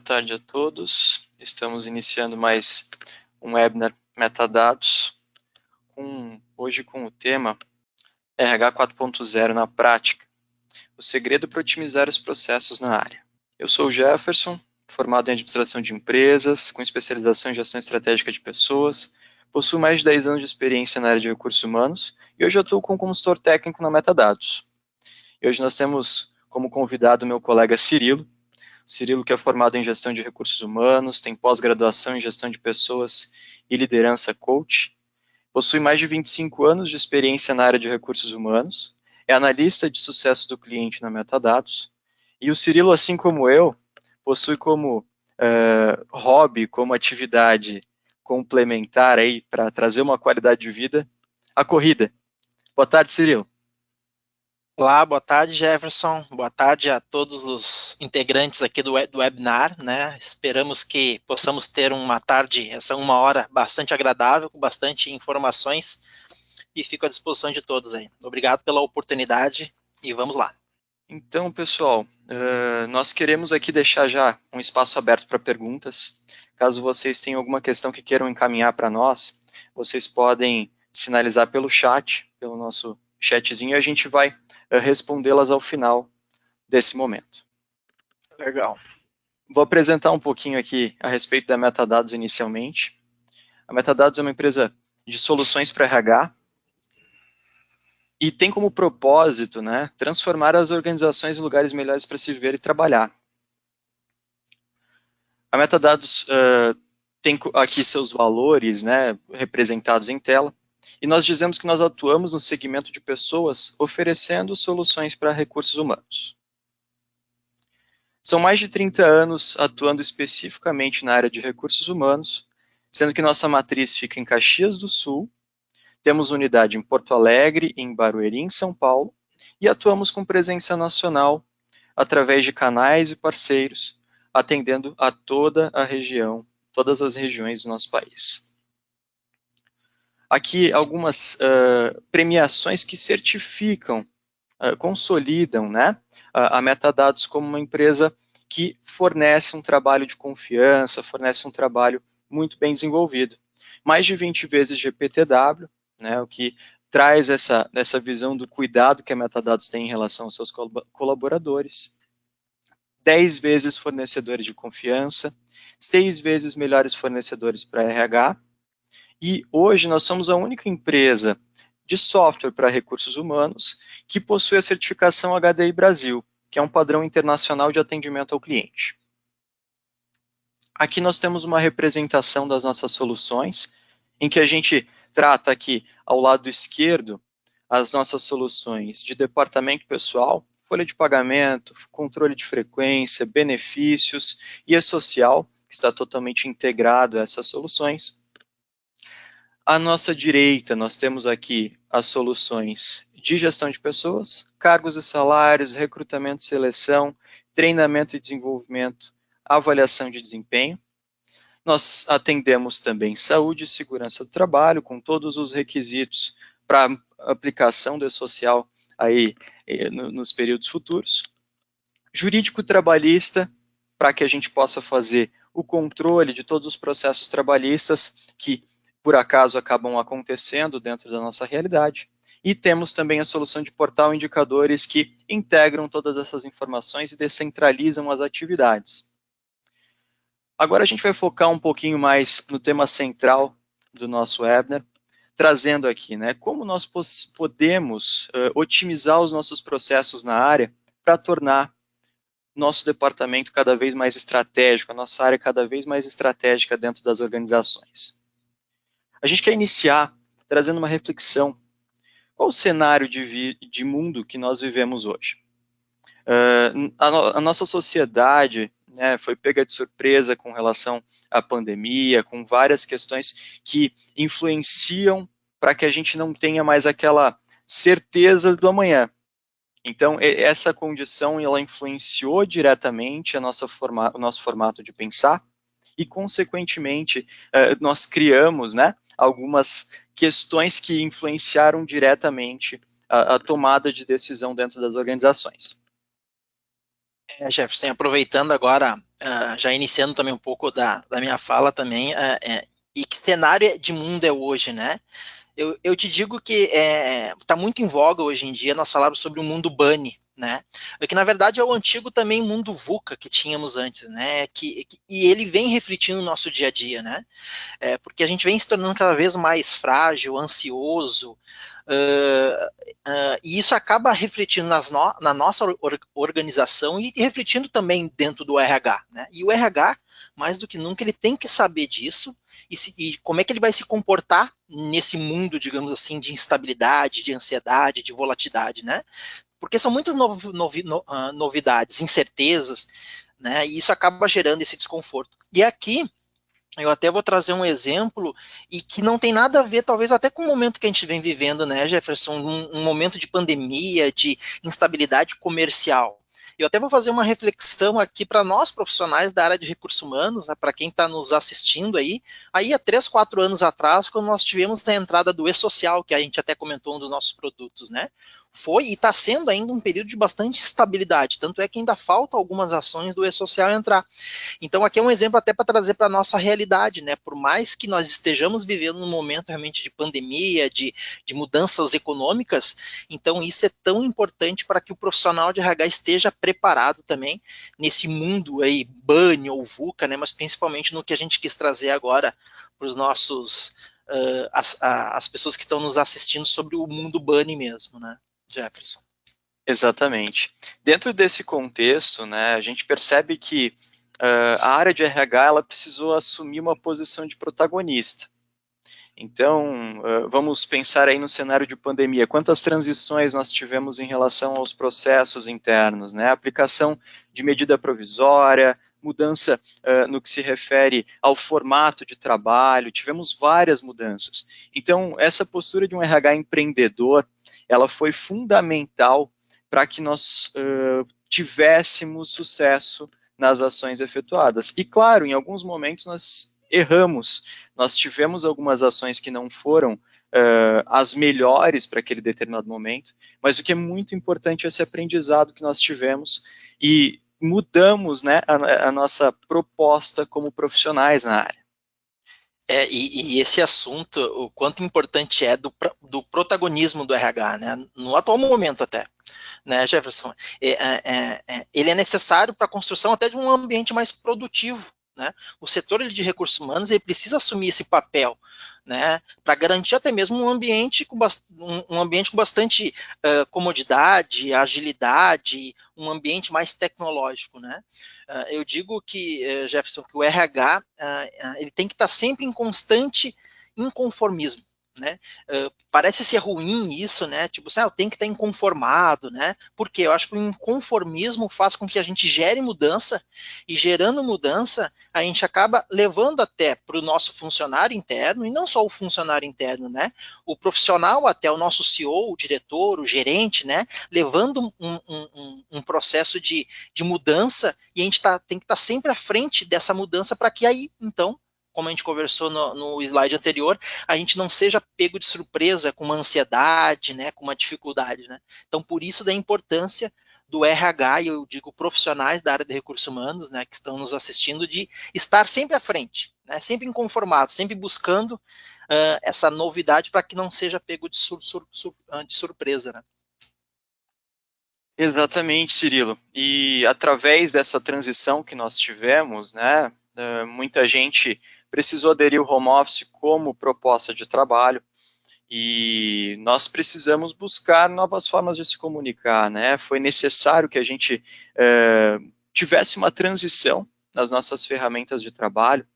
tarde a todos. Estamos iniciando mais um webinar Metadados, hoje com o tema RH 4.0 na prática, o segredo para otimizar os processos na área. Eu sou o Jefferson, formado em administração de empresas, com especialização em gestão estratégica de pessoas, possuo mais de 10 anos de experiência na área de recursos humanos e hoje atuo como consultor técnico na Metadados. E hoje nós temos como convidado o meu colega Cirilo, que é formado em gestão de recursos humanos, tem pós-graduação em gestão de pessoas e liderança coach, possui mais de 25 anos de experiência na área de recursos humanos, é analista de sucesso do cliente na Metadados, e o Cirilo, assim como eu, possui como hobby, como atividade complementar aí para trazer uma qualidade de vida, a corrida. Boa tarde, Cirilo. Olá, boa tarde, Jefferson. Boa tarde a todos os integrantes aqui do webinar, né? Esperamos que possamos ter uma tarde, essa uma hora bastante agradável, com bastante informações, e fico à disposição de todos aí. Obrigado pela oportunidade e vamos lá. Então, pessoal, nós queremos aqui deixar já um espaço aberto para perguntas. Caso vocês tenham alguma questão que queiram encaminhar para nós, vocês podem sinalizar pelo chat, pelo nosso chatzinho, e a gente vai respondê-las ao final desse momento. Legal. Vou apresentar um pouquinho aqui a respeito da Metadados inicialmente. A Metadados é uma empresa de soluções para RH e tem como propósito, né, transformar as organizações em lugares melhores para se viver e trabalhar. A Metadados tem aqui seus valores, né, representados em tela, e nós dizemos que nós atuamos no segmento de pessoas oferecendo soluções para recursos humanos. São mais de 30 anos atuando especificamente na área de recursos humanos, sendo que nossa matriz fica em Caxias do Sul, temos unidade em Porto Alegre, em Barueri, em São Paulo, e atuamos com presença nacional através de canais e parceiros, atendendo a toda a região, todas as regiões do nosso país. Aqui algumas premiações que certificam, consolidam, né, a Metadados como uma empresa que fornece um trabalho de confiança, fornece um trabalho muito bem desenvolvido. Mais de 20 vezes GPTW, né, o que traz essa visão do cuidado que a Metadados tem em relação aos seus colaboradores. 10 vezes fornecedores de confiança, 6 vezes melhores fornecedores para RH, e hoje nós somos a única empresa de software para recursos humanos que possui a certificação HDI Brasil, que é um padrão internacional de atendimento ao cliente. Aqui nós temos uma representação das nossas soluções, em que a gente trata aqui, ao lado esquerdo, as nossas soluções de departamento pessoal, folha de pagamento, controle de frequência, benefícios e e-social, que está totalmente integrado a essas soluções. À nossa direita, nós temos aqui as soluções de gestão de pessoas, cargos e salários, recrutamento e seleção, treinamento e desenvolvimento, avaliação de desempenho. Nós atendemos também saúde e segurança do trabalho, com todos os requisitos para aplicação do e-social aí, nos períodos futuros. Jurídico trabalhista, para que a gente possa fazer o controle de todos os processos trabalhistas que, por acaso, acabam acontecendo dentro da nossa realidade. E temos também a solução de portal indicadores que integram todas essas informações e descentralizam as atividades. Agora a gente vai focar um pouquinho mais no tema central do nosso webinar, trazendo aqui, né, como nós podemos otimizar os nossos processos na área para tornar nosso departamento cada vez mais estratégico, a nossa área cada vez mais estratégica dentro das organizações. A gente quer iniciar trazendo uma reflexão. Qual o cenário de mundo que nós vivemos hoje? A nossa sociedade, né, foi pega de surpresa com relação à pandemia, com várias questões que influenciam para que a gente não tenha mais aquela certeza do amanhã. Então, essa condição ela influenciou diretamente o nosso formato de pensar e, consequentemente, nós criamos, né, algumas questões que influenciaram diretamente a tomada de decisão dentro das organizações. Jefferson, aproveitando agora, já iniciando também um pouco da minha fala também, e que cenário de mundo é hoje, né? Eu te digo que está muito em voga hoje em dia nós falarmos sobre o mundo Bunny, né? Que na verdade é o antigo também mundo VUCA que tínhamos antes, né? E ele vem refletindo no nosso dia a dia, né? Porque a gente vem se tornando cada vez mais frágil, ansioso, e isso acaba refletindo na nossa organização e refletindo também dentro do RH. Né? E o RH, mais do que nunca, ele tem que saber disso e como é que ele vai se comportar nesse mundo, digamos assim, de instabilidade, de ansiedade, de volatilidade, né? Porque são muitas novidades, incertezas, né? E isso acaba gerando esse desconforto. E aqui eu até vou trazer um exemplo e que não tem nada a ver, talvez até com o momento que a gente vem vivendo, né, Jefferson? Um momento de pandemia, de instabilidade comercial. Eu até vou fazer uma reflexão aqui para nós profissionais da área de recursos humanos, né, para quem está nos assistindo aí há 3, 4 anos atrás, quando nós tivemos a entrada do e-social, que a gente até comentou um dos nossos produtos, né? Foi e está sendo ainda um período de bastante estabilidade, tanto é que ainda falta algumas ações do e-social entrar. Então, aqui é um exemplo até para trazer para a nossa realidade, né? Por mais que nós estejamos vivendo num momento realmente de pandemia, de mudanças econômicas, então isso é tão importante para que o profissional de RH esteja preparado também nesse mundo aí, BANI ou VUCA, né? Mas principalmente no que a gente quis trazer agora para os nossos, as pessoas que estão nos assistindo sobre o mundo BANI mesmo, né, Jefferson? Exatamente. Dentro desse contexto, né, a gente percebe que a área de RH ela precisou assumir uma posição de protagonista. Então, vamos pensar aí no cenário de pandemia. Quantas transições nós tivemos em relação aos processos internos, né? Aplicação de medida provisória, mudança no que se refere ao formato de trabalho, tivemos várias mudanças. Então, essa postura de um RH empreendedor, ela foi fundamental para que nós tivéssemos sucesso nas ações efetuadas. E, claro, em alguns momentos nós erramos, nós tivemos algumas ações que não foram as melhores para aquele determinado momento, mas o que é muito importante é esse aprendizado que nós tivemos e mudamos, né, a nossa proposta como profissionais na área. E esse assunto, o quanto importante é do protagonismo do RH, né? No atual momento até, né, Jefferson? Ele é necessário para a construção até de um ambiente mais produtivo, né? O setor de recursos humanos ele precisa assumir esse papel, né, para garantir até mesmo um ambiente com bastante comodidade, agilidade, um ambiente mais tecnológico, né? Eu digo que, Jefferson, que o RH ele tem que estar sempre em constante inconformismo. Né? Parece ser ruim isso, né? Tipo, eu tenho que estar inconformado, né? Porque eu acho que o inconformismo faz com que a gente gere mudança e gerando mudança a gente acaba levando até para o nosso funcionário interno e não só o funcionário interno, né? O profissional até o nosso CEO, o diretor, o gerente, né? Levando um processo de mudança e a gente tem que estar sempre à frente dessa mudança para que aí, então, como a gente conversou no slide anterior, a gente não seja pego de surpresa com uma ansiedade, né, com uma dificuldade. Né? Então, por isso da importância do RH, e eu digo profissionais da área de recursos humanos, né, que estão nos assistindo, de estar sempre à frente, né, sempre inconformados, sempre buscando essa novidade para que não seja pego de surpresa. Né? Exatamente, Cirilo. E através dessa transição que nós tivemos, né, muita gente precisou aderir ao home office como proposta de trabalho e nós precisamos buscar novas formas de se comunicar, né? Foi necessário que a gente tivesse uma transição nas nossas ferramentas de trabalho.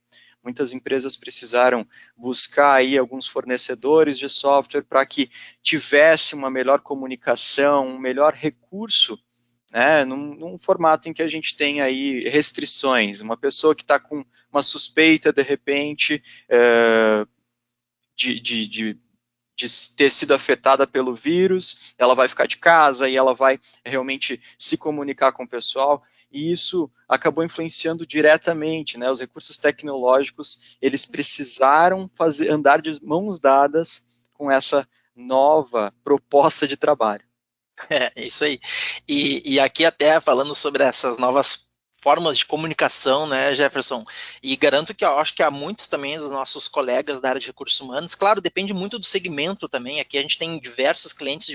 Muitas empresas precisaram buscar aí alguns fornecedores de software para que tivesse uma melhor comunicação, um melhor recurso, né, num formato em que a gente tem aí restrições. Uma pessoa que está com uma suspeita, de repente, de ter sido afetada pelo vírus, ela vai ficar de casa e ela vai realmente se comunicar com o pessoal, e isso acabou influenciando diretamente, né? Os recursos tecnológicos, eles precisaram andar de mãos dadas com essa nova proposta de trabalho. É isso aí. E aqui até falando sobre essas novas formas de comunicação, né, Jefferson? E garanto que eu acho que há muitos também dos nossos colegas da área de recursos humanos. Claro, depende muito do segmento também. Aqui a gente tem diversos clientes,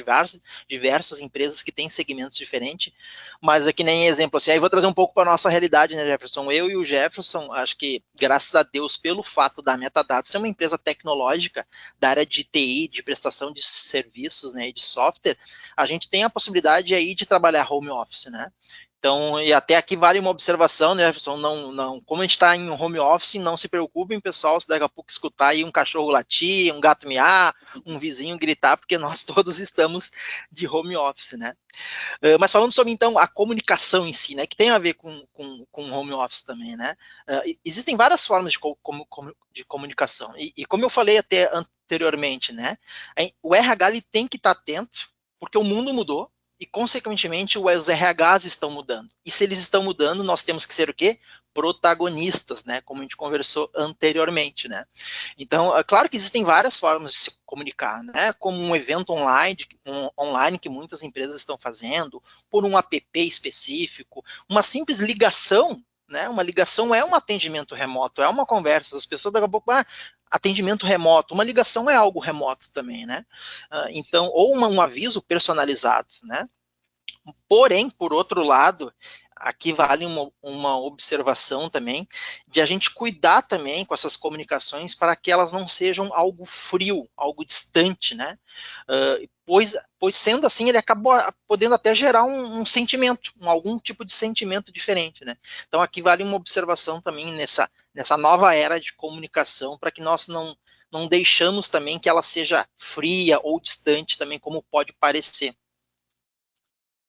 diversas empresas que têm segmentos diferentes. Mas aqui nem exemplo assim. Aí vou trazer um pouco para a nossa realidade, né, Jefferson? Eu e o Jefferson, acho que graças a Deus pelo fato da Metadados ser uma empresa tecnológica da área de TI, de prestação de serviços, né, e de software, a gente tem a possibilidade aí de trabalhar home office, né? Então, e até aqui vale uma observação, né, Jefferson? Como a gente está em home office, não se preocupem, pessoal, se daqui a pouco escutar aí um cachorro latir, um gato miar, um vizinho gritar, porque nós todos estamos de home office, né? Mas falando sobre, então, a comunicação em si, né, que tem a ver com home office também, né? Existem várias formas de comunicação. E como eu falei até anteriormente, né, o RH ele tem que estar atento, porque o mundo mudou, e, consequentemente, os RHs estão mudando. E se eles estão mudando, nós temos que ser o quê? Protagonistas, né? Como a gente conversou anteriormente, né? Então, é claro que existem várias formas de se comunicar, né? Como um evento online que muitas empresas estão fazendo, por um app específico, uma simples ligação, né? Uma ligação é um atendimento remoto, é uma conversa. As pessoas daqui a pouco, atendimento remoto, uma ligação é algo remoto também, né? Então, ou um aviso personalizado, né? Porém, por outro lado, aqui vale uma observação também de a gente cuidar também com essas comunicações para que elas não sejam algo frio, algo distante, né? Pois sendo assim, ele acaba podendo até gerar um sentimento, algum tipo de sentimento diferente, né? Então aqui vale uma observação também nessa nova era de comunicação para que nós não deixamos também que ela seja fria ou distante também, como pode parecer.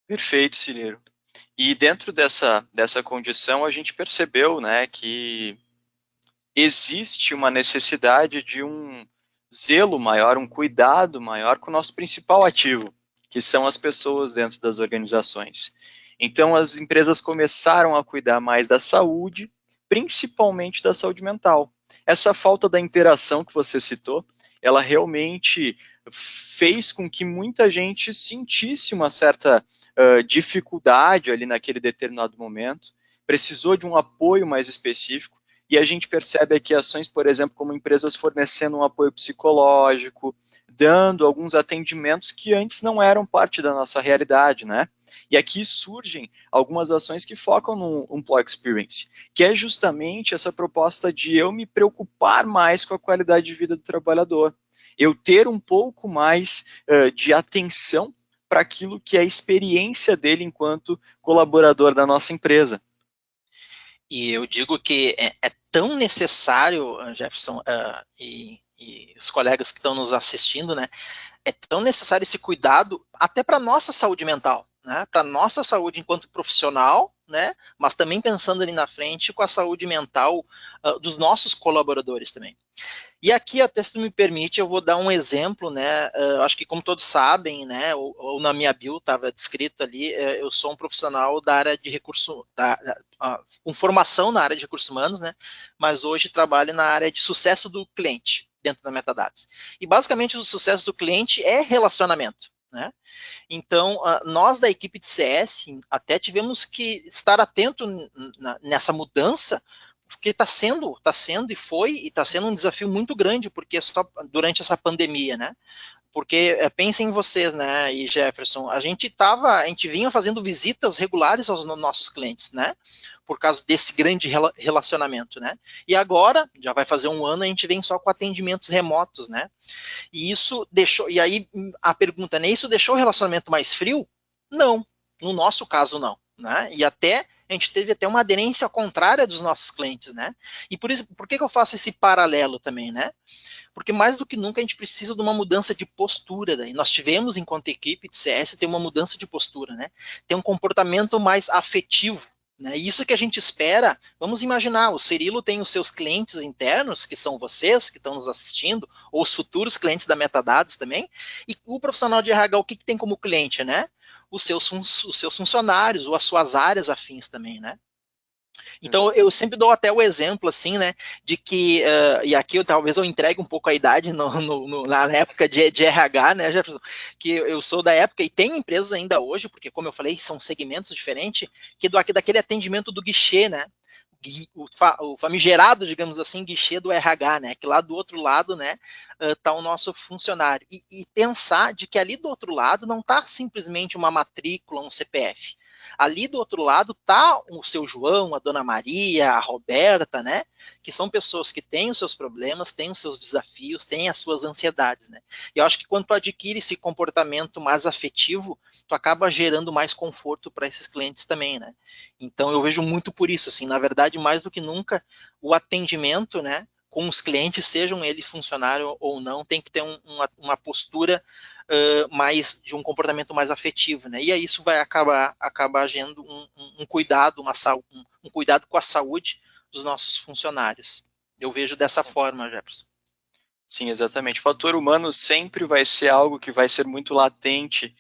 Perfeito, Cileiro. E dentro dessa condição, a gente percebeu, né, que existe uma necessidade de um zelo maior, um cuidado maior com o nosso principal ativo, que são as pessoas dentro das organizações. Então, as empresas começaram a cuidar mais da saúde, principalmente da saúde mental. Essa falta da interação que você citou, ela realmente fez com que muita gente sentisse uma certa dificuldade ali naquele determinado momento, precisou de um apoio mais específico, e a gente percebe aqui ações, por exemplo, como empresas fornecendo um apoio psicológico, dando alguns atendimentos que antes não eram parte da nossa realidade, né? E aqui surgem algumas ações que focam no Employee Experience, que é justamente essa proposta de eu me preocupar mais com a qualidade de vida do trabalhador, eu ter um pouco mais de atenção para aquilo que é a experiência dele enquanto colaborador da nossa empresa. E eu digo que é tão necessário, Jefferson, e os colegas que estão nos assistindo, né? É tão necessário esse cuidado até para a nossa saúde mental, né? Para a nossa saúde enquanto profissional, né? Mas também pensando ali na frente com a saúde mental dos nossos colaboradores também. E aqui, até se tu me permite, eu vou dar um exemplo, né? Acho que como todos sabem, né? Ou na minha bio estava descrito ali, eu sou um profissional da área de recurso, com formação na área de recursos humanos, né? Mas hoje trabalho na área de sucesso do cliente dentro da Metadados. E basicamente o sucesso do cliente é relacionamento, né? Então, nós da equipe de CS até tivemos que estar atento nessa mudança, porque está sendo e está sendo um desafio muito grande, porque só durante essa pandemia, né? Porque pensem em vocês, né, e Jefferson, a gente vinha fazendo visitas regulares aos nossos clientes, né, por causa desse grande relacionamento, né, e agora, já vai fazer um ano, a gente vem só com atendimentos remotos, né, e isso deixou, e aí a pergunta, né, isso deixou o relacionamento mais frio? Não, no nosso caso não, né, e até a gente teve até uma aderência contrária dos nossos clientes, né, e por isso, por que eu faço esse paralelo também, né, porque mais do que nunca a gente precisa de uma mudança de postura. Daí. Nós tivemos, enquanto equipe de CS, ter uma mudança de postura, né? Ter um comportamento mais afetivo. Né? Isso que a gente espera. Vamos imaginar, o Cirilo tem os seus clientes internos, que são vocês que estão nos assistindo, ou os futuros clientes da Metadados também, e o profissional de RH, o que tem como cliente, né? Os seus funcionários, ou as suas áreas afins também, né? Então, eu sempre dou até o exemplo, assim, né, de que, e aqui talvez eu entregue um pouco a idade na época de RH, né, Jefferson, que eu sou da época, e tem empresas ainda hoje, porque, como eu falei, são segmentos diferentes, que daquele atendimento do guichê, né, o famigerado, digamos assim, guichê do RH, né, que lá do outro lado, né, tá o nosso funcionário. E pensar de que ali do outro lado não tá simplesmente uma matrícula, um CPF. Ali do outro lado tá o seu João, a Dona Maria, a Roberta, né? Que são pessoas que têm os seus problemas, têm os seus desafios, têm as suas ansiedades, né? E eu acho que quando tu adquire esse comportamento mais afetivo, tu acaba gerando mais conforto para esses clientes também, né? Então eu vejo muito por isso, assim, na verdade, mais do que nunca, o atendimento, né? Com os clientes, sejam ele funcionário ou não, tem que ter uma postura mais de um comportamento mais afetivo, né? E aí isso vai acabar gerando um cuidado, um cuidado com a saúde dos nossos funcionários. Eu vejo dessa forma, Jefferson. Sim, exatamente. O fator humano sempre vai ser algo que vai ser muito latente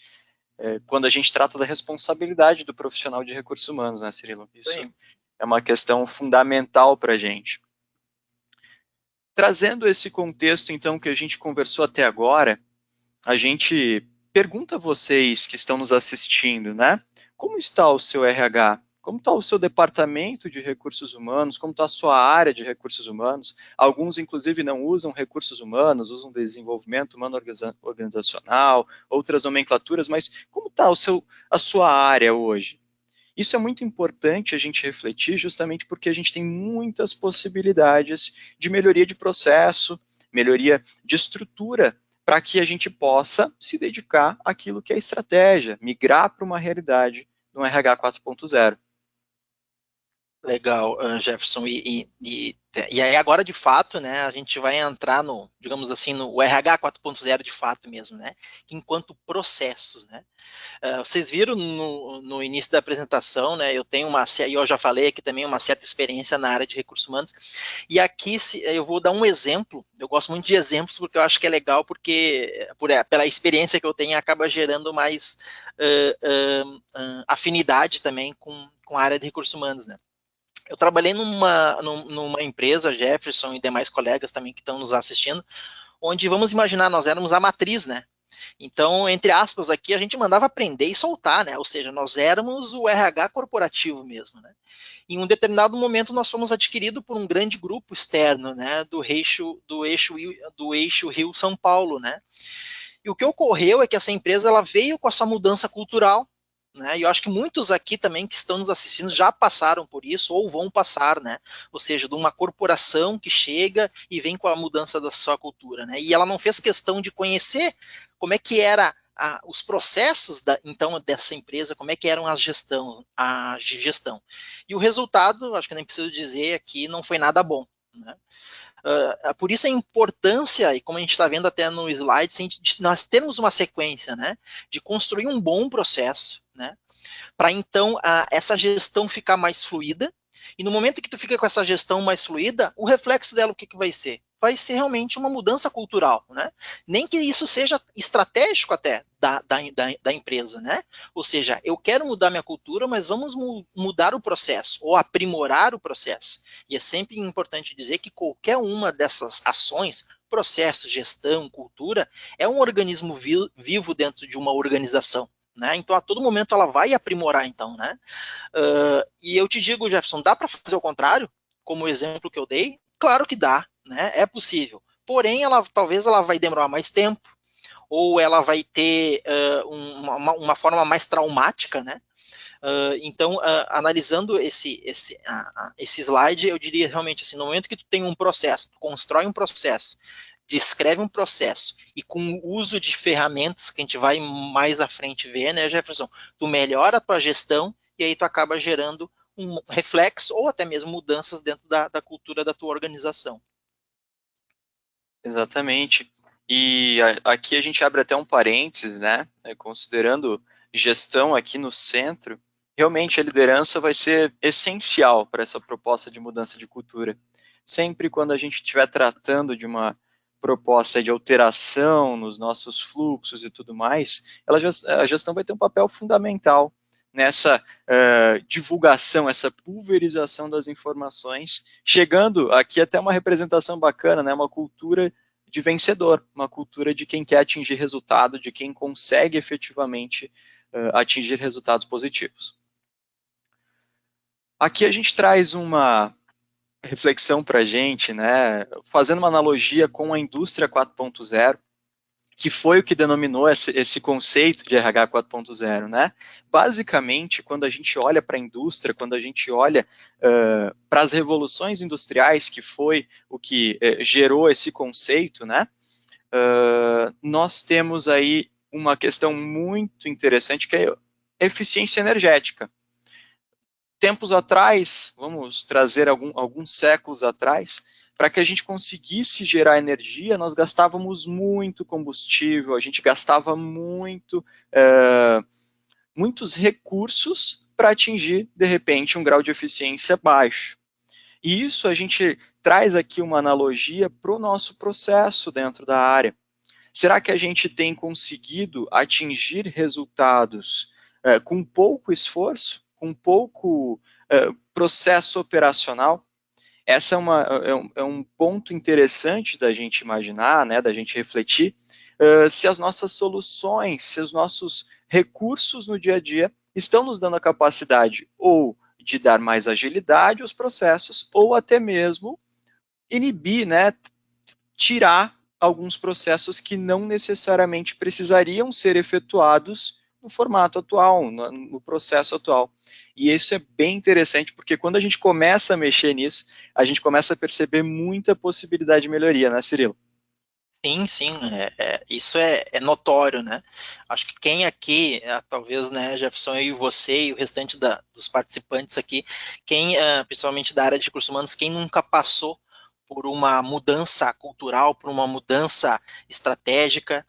quando a gente trata da responsabilidade do profissional de recursos humanos, né, Cirilo? Isso é uma questão fundamental para a gente. Trazendo esse contexto, então, que a gente conversou até agora, a gente pergunta a vocês que estão nos assistindo, né? Como está o seu RH? Como está o seu departamento de recursos humanos? Como está a sua área de recursos humanos? Alguns, inclusive, não usam recursos humanos, usam desenvolvimento humano organizacional, outras nomenclaturas, mas como está a sua área hoje? Isso é muito importante a gente refletir, justamente porque a gente tem muitas possibilidades de melhoria de processo, melhoria de estrutura, para que a gente possa se dedicar àquilo que é estratégia, migrar para uma realidade no RH 4.0. Legal, Jefferson. E aí agora, de fato, né, a gente vai entrar no, digamos assim, no RH 4.0 de fato mesmo, né, enquanto processos, né. Vocês viram no início da apresentação, né, e eu já falei aqui também, uma certa experiência na área de recursos humanos, e aqui eu vou dar um exemplo, eu gosto muito de exemplos porque eu acho que é legal, porque pela experiência que eu tenho, acaba gerando mais afinidade também com a área de recursos humanos, né. Eu trabalhei numa empresa, Jefferson e demais colegas também que estão nos assistindo, onde, vamos imaginar, nós éramos a matriz, né? Então, entre aspas, aqui a gente mandava prender e soltar, né? Ou seja, nós éramos o RH corporativo mesmo, né? Em um determinado momento, nós fomos adquiridos por um grande grupo externo, né? Do eixo Rio-São Paulo, né? E o que ocorreu é que essa empresa ela veio com a sua mudança cultural, né? E eu acho que muitos aqui também que estão nos assistindo já passaram por isso ou vão passar, né? Ou seja, de uma corporação que chega e vem com a mudança da sua cultura, né? E ela não fez questão de conhecer como é que era os processos então dessa empresa, como é que eram a gestão. E o resultado, acho que nem preciso dizer aqui, não foi nada bom, né? Por isso a importância, e como a gente está vendo até no slide, de nós termos uma sequência, né, de construir um bom processo, né, para então essa gestão ficar mais fluida. E no momento que tu fica com essa gestão mais fluida, o reflexo dela o que vai ser? Vai ser realmente uma mudança cultural, né? Nem que isso seja estratégico até da empresa, né? Ou seja, eu quero mudar minha cultura, mas vamos mudar o processo ou aprimorar o processo. E é sempre importante dizer que qualquer uma dessas ações, processo, gestão, cultura, é um organismo vivo dentro de uma organização. Né? Então, a todo momento ela vai aprimorar, então, né? E eu te digo, Jefferson, dá para fazer o contrário, como o exemplo que eu dei? Claro que dá, né? É possível. Porém, talvez ela vai demorar mais tempo, ou ela vai ter uma forma mais traumática, né? Então, analisando esse slide, eu diria realmente assim, no momento que tu tem um processo, tu constrói um processo, descreve um processo e com o uso de ferramentas que a gente vai mais à frente ver, né, Jefferson, tu melhora a tua gestão e aí tu acaba gerando um reflexo ou até mesmo mudanças dentro da cultura da tua organização. Exatamente. E aqui a gente abre até um parênteses, né? Considerando gestão aqui no centro, realmente a liderança vai ser essencial para essa proposta de mudança de cultura. Sempre quando a gente estiver tratando de uma proposta de alteração nos nossos fluxos e tudo mais, a gestão vai ter um papel fundamental nessa divulgação, essa pulverização das informações, chegando aqui até uma representação bacana, né, uma cultura de vencedor, uma cultura de quem quer atingir resultado, de quem consegue efetivamente atingir resultados positivos. Aqui a gente traz uma reflexão para a gente, né, fazendo uma analogia com a indústria 4.0, que foi o que denominou esse conceito de RH 4.0, né? Basicamente, quando a gente olha para a indústria, quando a gente olha para as revoluções industriais, que foi o que gerou esse conceito, né? Nós temos aí uma questão muito interessante, que é a eficiência energética. Tempos atrás, vamos trazer alguns séculos atrás, para que a gente conseguisse gerar energia, nós gastávamos muito combustível, a gente gastava muitos recursos para atingir, de repente, um grau de eficiência baixo. E isso a gente traz aqui uma analogia para o nosso processo dentro da área. Será que a gente tem conseguido atingir resultados com pouco esforço, com pouco processo operacional? Essa é um ponto interessante da gente imaginar, né, da gente refletir, se as nossas soluções, se os nossos recursos no dia a dia estão nos dando a capacidade ou de dar mais agilidade aos processos, ou até mesmo inibir, né, tirar alguns processos que não necessariamente precisariam ser efetuados no formato atual, no processo atual. E isso é bem interessante, porque quando a gente começa a mexer nisso, a gente começa a perceber muita possibilidade de melhoria, né, Cirilo? Sim, sim, isso é notório, né? Acho que quem aqui, talvez, né, Jefferson, eu e você e o restante dos participantes aqui, quem, principalmente da área de recursos humanos, quem nunca passou por uma mudança cultural, por uma mudança estratégica,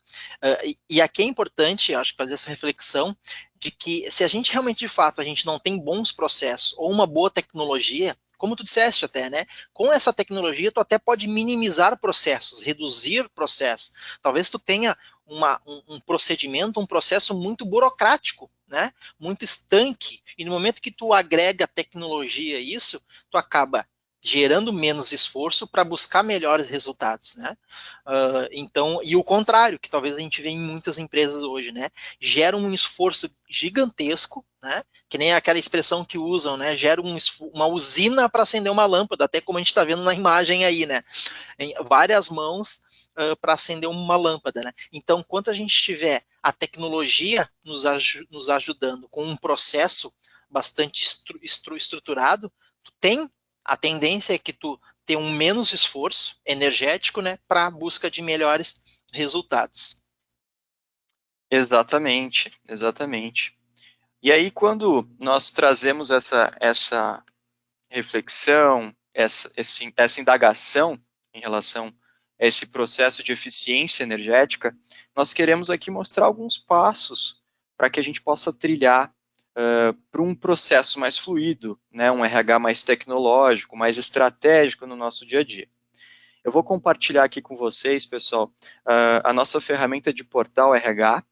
e aqui é importante, acho que fazer essa reflexão de que se a gente realmente, de fato, a gente não tem bons processos ou uma boa tecnologia, como tu disseste até, né? Com essa tecnologia, tu até pode minimizar processos, reduzir processos. Talvez tu tenha um procedimento, um processo muito burocrático, né? Muito estanque. E no momento que tu agrega tecnologia a isso, tu acaba gerando menos esforço para buscar melhores resultados, né? Então, e o contrário, que talvez a gente vê em muitas empresas hoje, né? Gera um esforço gigantesco, né? Que nem aquela expressão que usam, né? Gera uma usina para acender uma lâmpada, até como a gente está vendo na imagem aí, né? Em várias mãos para acender uma lâmpada, né? Então, quando a gente tiver a tecnologia nos ajudando com um processo bastante estruturado, tu tem a tendência é que tu tenha um menos esforço energético, né, para a busca de melhores resultados. Exatamente, exatamente. E aí, quando nós trazemos essa reflexão, essa indagação em relação a esse processo de eficiência energética, nós queremos aqui mostrar alguns passos para que a gente possa trilhar para um processo mais fluido, né, um RH mais tecnológico, mais estratégico no nosso dia a dia. Eu vou compartilhar aqui com vocês, pessoal, a nossa ferramenta de portal RH,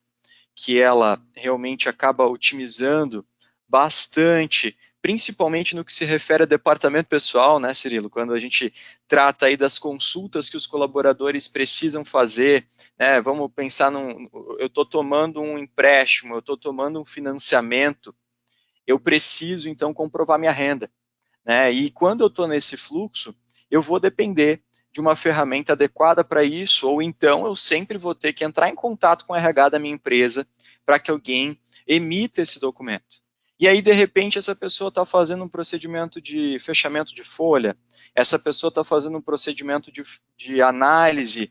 que ela realmente acaba otimizando bastante, principalmente no que se refere a departamento pessoal, né, Cirilo? Quando a gente trata aí das consultas que os colaboradores precisam fazer, né? Vamos pensar eu estou tomando um empréstimo, eu estou tomando um financiamento, eu preciso então comprovar minha renda, né? E quando eu estou nesse fluxo, eu vou depender de uma ferramenta adequada para isso, ou então eu sempre vou ter que entrar em contato com o RH da minha empresa para que alguém emita esse documento. E aí, de repente, essa pessoa está fazendo um procedimento de fechamento de folha, essa pessoa está fazendo um procedimento de análise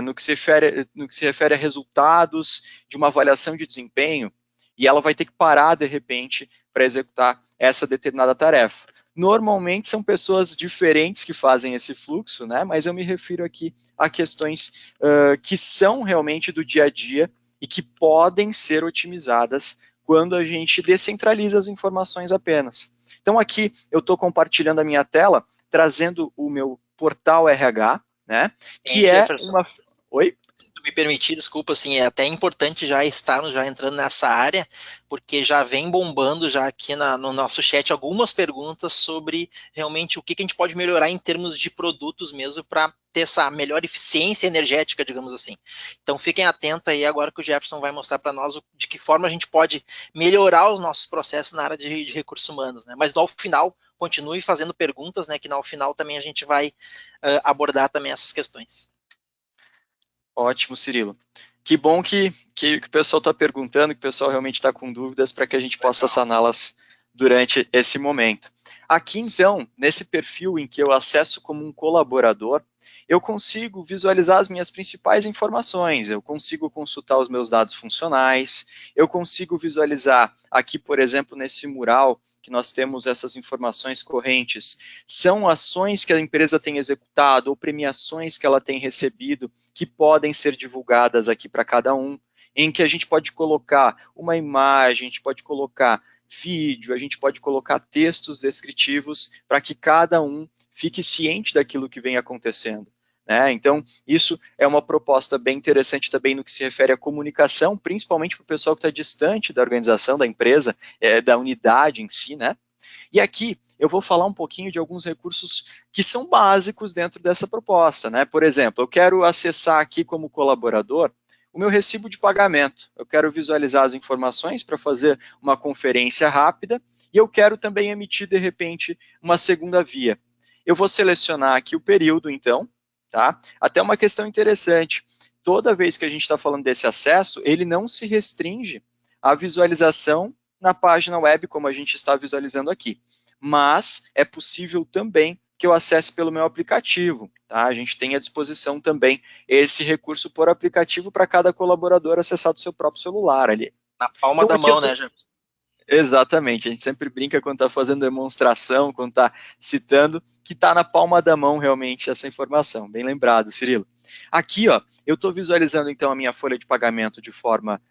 no que se refere a resultados de uma avaliação de desempenho, e ela vai ter que parar, de repente, para executar essa determinada tarefa. Normalmente são pessoas diferentes que fazem esse fluxo, né? Mas eu me refiro aqui a questões que são realmente do dia a dia e que podem ser otimizadas quando a gente descentraliza as informações apenas. Então aqui eu estou compartilhando a minha tela, trazendo o meu portal RH, né? Que é Jefferson, uma... Oi? tu me permitir, desculpa, assim, é até importante já estarmos já entrando nessa área, porque já vem bombando já aqui no nosso chat algumas perguntas sobre realmente o que a gente pode melhorar em termos de produtos mesmo para ter essa melhor eficiência energética, digamos assim. Então fiquem atentos aí agora que o Jefferson vai mostrar para nós de que forma a gente pode melhorar os nossos processos na área de recursos humanos, né? Mas ao final, continue fazendo perguntas, né? Que ao final também a gente vai abordar também essas questões. Ótimo, Cirilo. Que bom que o pessoal está perguntando, que o pessoal realmente está com dúvidas para que a gente possa saná-las durante esse momento. Aqui, então, nesse perfil em que eu acesso como um colaborador, eu consigo visualizar as minhas principais informações, eu consigo consultar os meus dados funcionais, eu consigo visualizar aqui, por exemplo, nesse mural, que nós temos essas informações correntes, são ações que a empresa tem executado ou premiações que ela tem recebido que podem ser divulgadas aqui para cada um, em que a gente pode colocar uma imagem, a gente pode colocar vídeo, a gente pode colocar textos descritivos para que cada um fique ciente daquilo que vem acontecendo. Né? Então, isso é uma proposta bem interessante também no que se refere à comunicação, principalmente para o pessoal que está distante da organização, da empresa, da unidade em si, né? E aqui eu vou falar um pouquinho de alguns recursos que são básicos dentro dessa proposta, né? Por exemplo, eu quero acessar aqui como colaborador o meu recibo de pagamento. Eu quero visualizar as informações para fazer uma conferência rápida e eu quero também emitir, de repente, uma segunda via. Eu vou selecionar aqui o período, então, tá? Até uma questão interessante. Toda vez que a gente está falando desse acesso, ele não se restringe à visualização na página web, como a gente está visualizando aqui. Mas é possível também que eu acesse pelo meu aplicativo. Tá? A gente tem à disposição também esse recurso por aplicativo para cada colaborador acessar do seu próprio celular ali. Na palma Então, da aqui mão, eu tô... né, Jefferson? Exatamente, a gente sempre brinca quando está fazendo demonstração, quando está citando, que está na palma da mão realmente essa informação. Bem lembrado, Cirilo. Aqui, ó, eu estou visualizando então a minha folha de pagamento de forma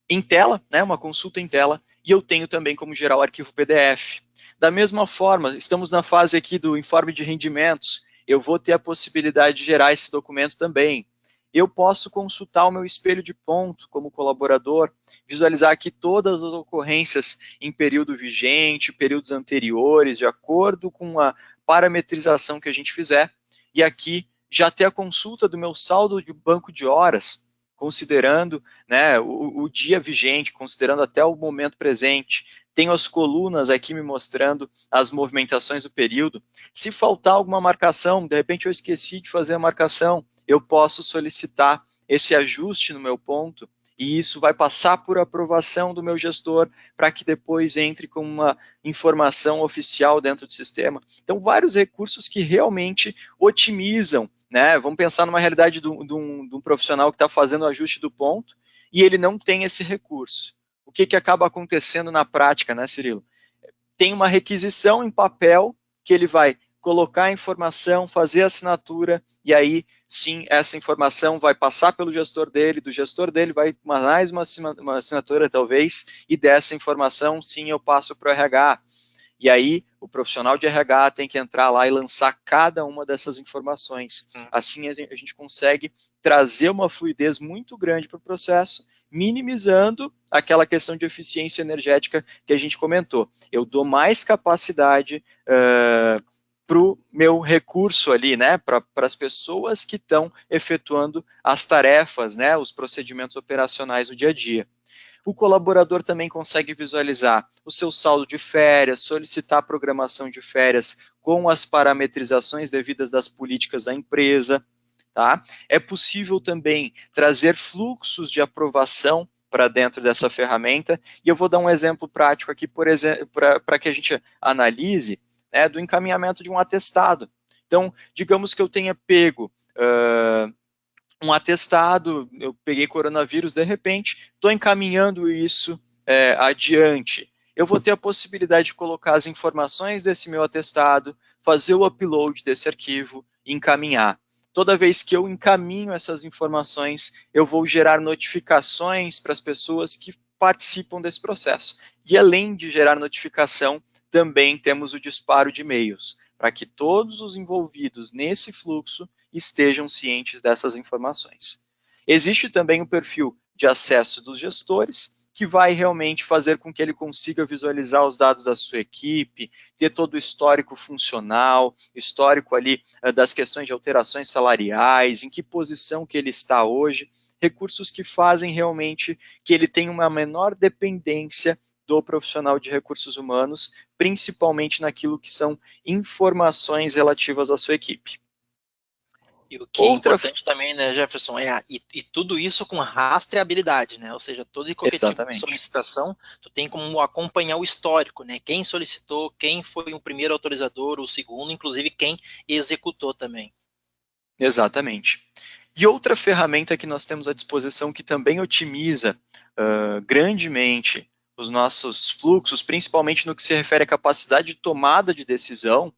em tela, né, uma consulta em tela, e eu tenho também como gerar o arquivo PDF. Da mesma forma, estamos na fase aqui do informe de rendimentos, eu vou ter a possibilidade de gerar esse documento também. Eu posso consultar o meu espelho de ponto como colaborador, visualizar aqui todas as ocorrências em período vigente, períodos anteriores, de acordo com a parametrização que a gente fizer, e aqui já ter a consulta do meu saldo de banco de horas, considerando, né, o dia vigente, considerando até o momento presente. Tenho as colunas aqui me mostrando as movimentações do período. Se faltar alguma marcação, de repente eu esqueci de fazer a marcação, eu posso solicitar esse ajuste no meu ponto, e isso vai passar por aprovação do meu gestor para que depois entre com uma informação oficial dentro do sistema. Então, vários recursos que realmente otimizam, né? Vamos pensar numa realidade de um profissional que está fazendo o ajuste do ponto e ele não tem esse recurso. O que acaba acontecendo na prática, né, Cirilo? Tem uma requisição em papel que ele vai colocar a informação, fazer a assinatura, e aí sim essa informação vai passar pelo gestor dele, do gestor dele vai mais uma assinatura talvez, e dessa informação sim eu passo para o RH. E aí o profissional de RH tem que entrar lá e lançar cada uma dessas informações. Assim a gente consegue trazer uma fluidez muito grande para o processo, minimizando aquela questão de eficiência energética que a gente comentou. Eu dou mais capacidade para o meu recurso ali, né, para as pessoas que estão efetuando as tarefas, né, os procedimentos operacionais do dia a dia. O colaborador também consegue visualizar o seu saldo de férias, solicitar a programação de férias com as parametrizações devidas das políticas da empresa. Tá? É possível também trazer fluxos de aprovação para dentro dessa ferramenta, e eu vou dar um exemplo prático aqui, por exemplo, para que a gente analise, né, do encaminhamento de um atestado. Então, digamos que eu tenha pego um atestado, eu peguei coronavírus de repente, estou encaminhando isso adiante. Eu vou ter a possibilidade de colocar as informações desse meu atestado, fazer o upload desse arquivo e encaminhar. Toda vez que eu encaminho essas informações, eu vou gerar notificações para as pessoas que participam desse processo. E além de gerar notificação, também temos o disparo de e-mails, para que todos os envolvidos nesse fluxo estejam cientes dessas informações. Existe também o perfil de acesso dos gestores, que vai realmente fazer com que ele consiga visualizar os dados da sua equipe, ter todo o histórico funcional, histórico ali das questões de alterações salariais, em que posição que ele está hoje, recursos que fazem realmente que ele tenha uma menor dependência do profissional de recursos humanos, principalmente naquilo que são informações relativas à sua equipe. E o que é importante também, né, Jefferson, e tudo isso com rastreabilidade, né? Ou seja, todo e qualquer tipo de solicitação, tu tem como acompanhar o histórico, né? Quem solicitou, quem foi o primeiro autorizador, o segundo, inclusive quem executou também. Exatamente. E outra ferramenta que nós temos à disposição que também otimiza grandemente os nossos fluxos, principalmente no que se refere à capacidade de tomada de decisão,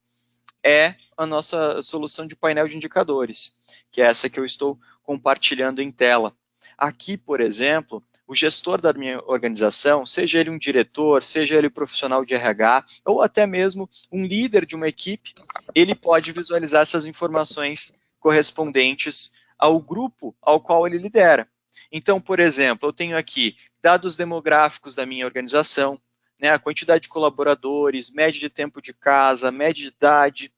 é a nossa solução de painel de indicadores, que é essa que eu estou compartilhando em tela. Aqui, por exemplo, o gestor da minha organização, seja ele um diretor, seja ele um profissional de RH, ou até mesmo um líder de uma equipe, ele pode visualizar essas informações correspondentes ao grupo ao qual ele lidera. Então, por exemplo, eu tenho aqui dados demográficos da minha organização, né, a quantidade de colaboradores, média de tempo de casa, média de idade.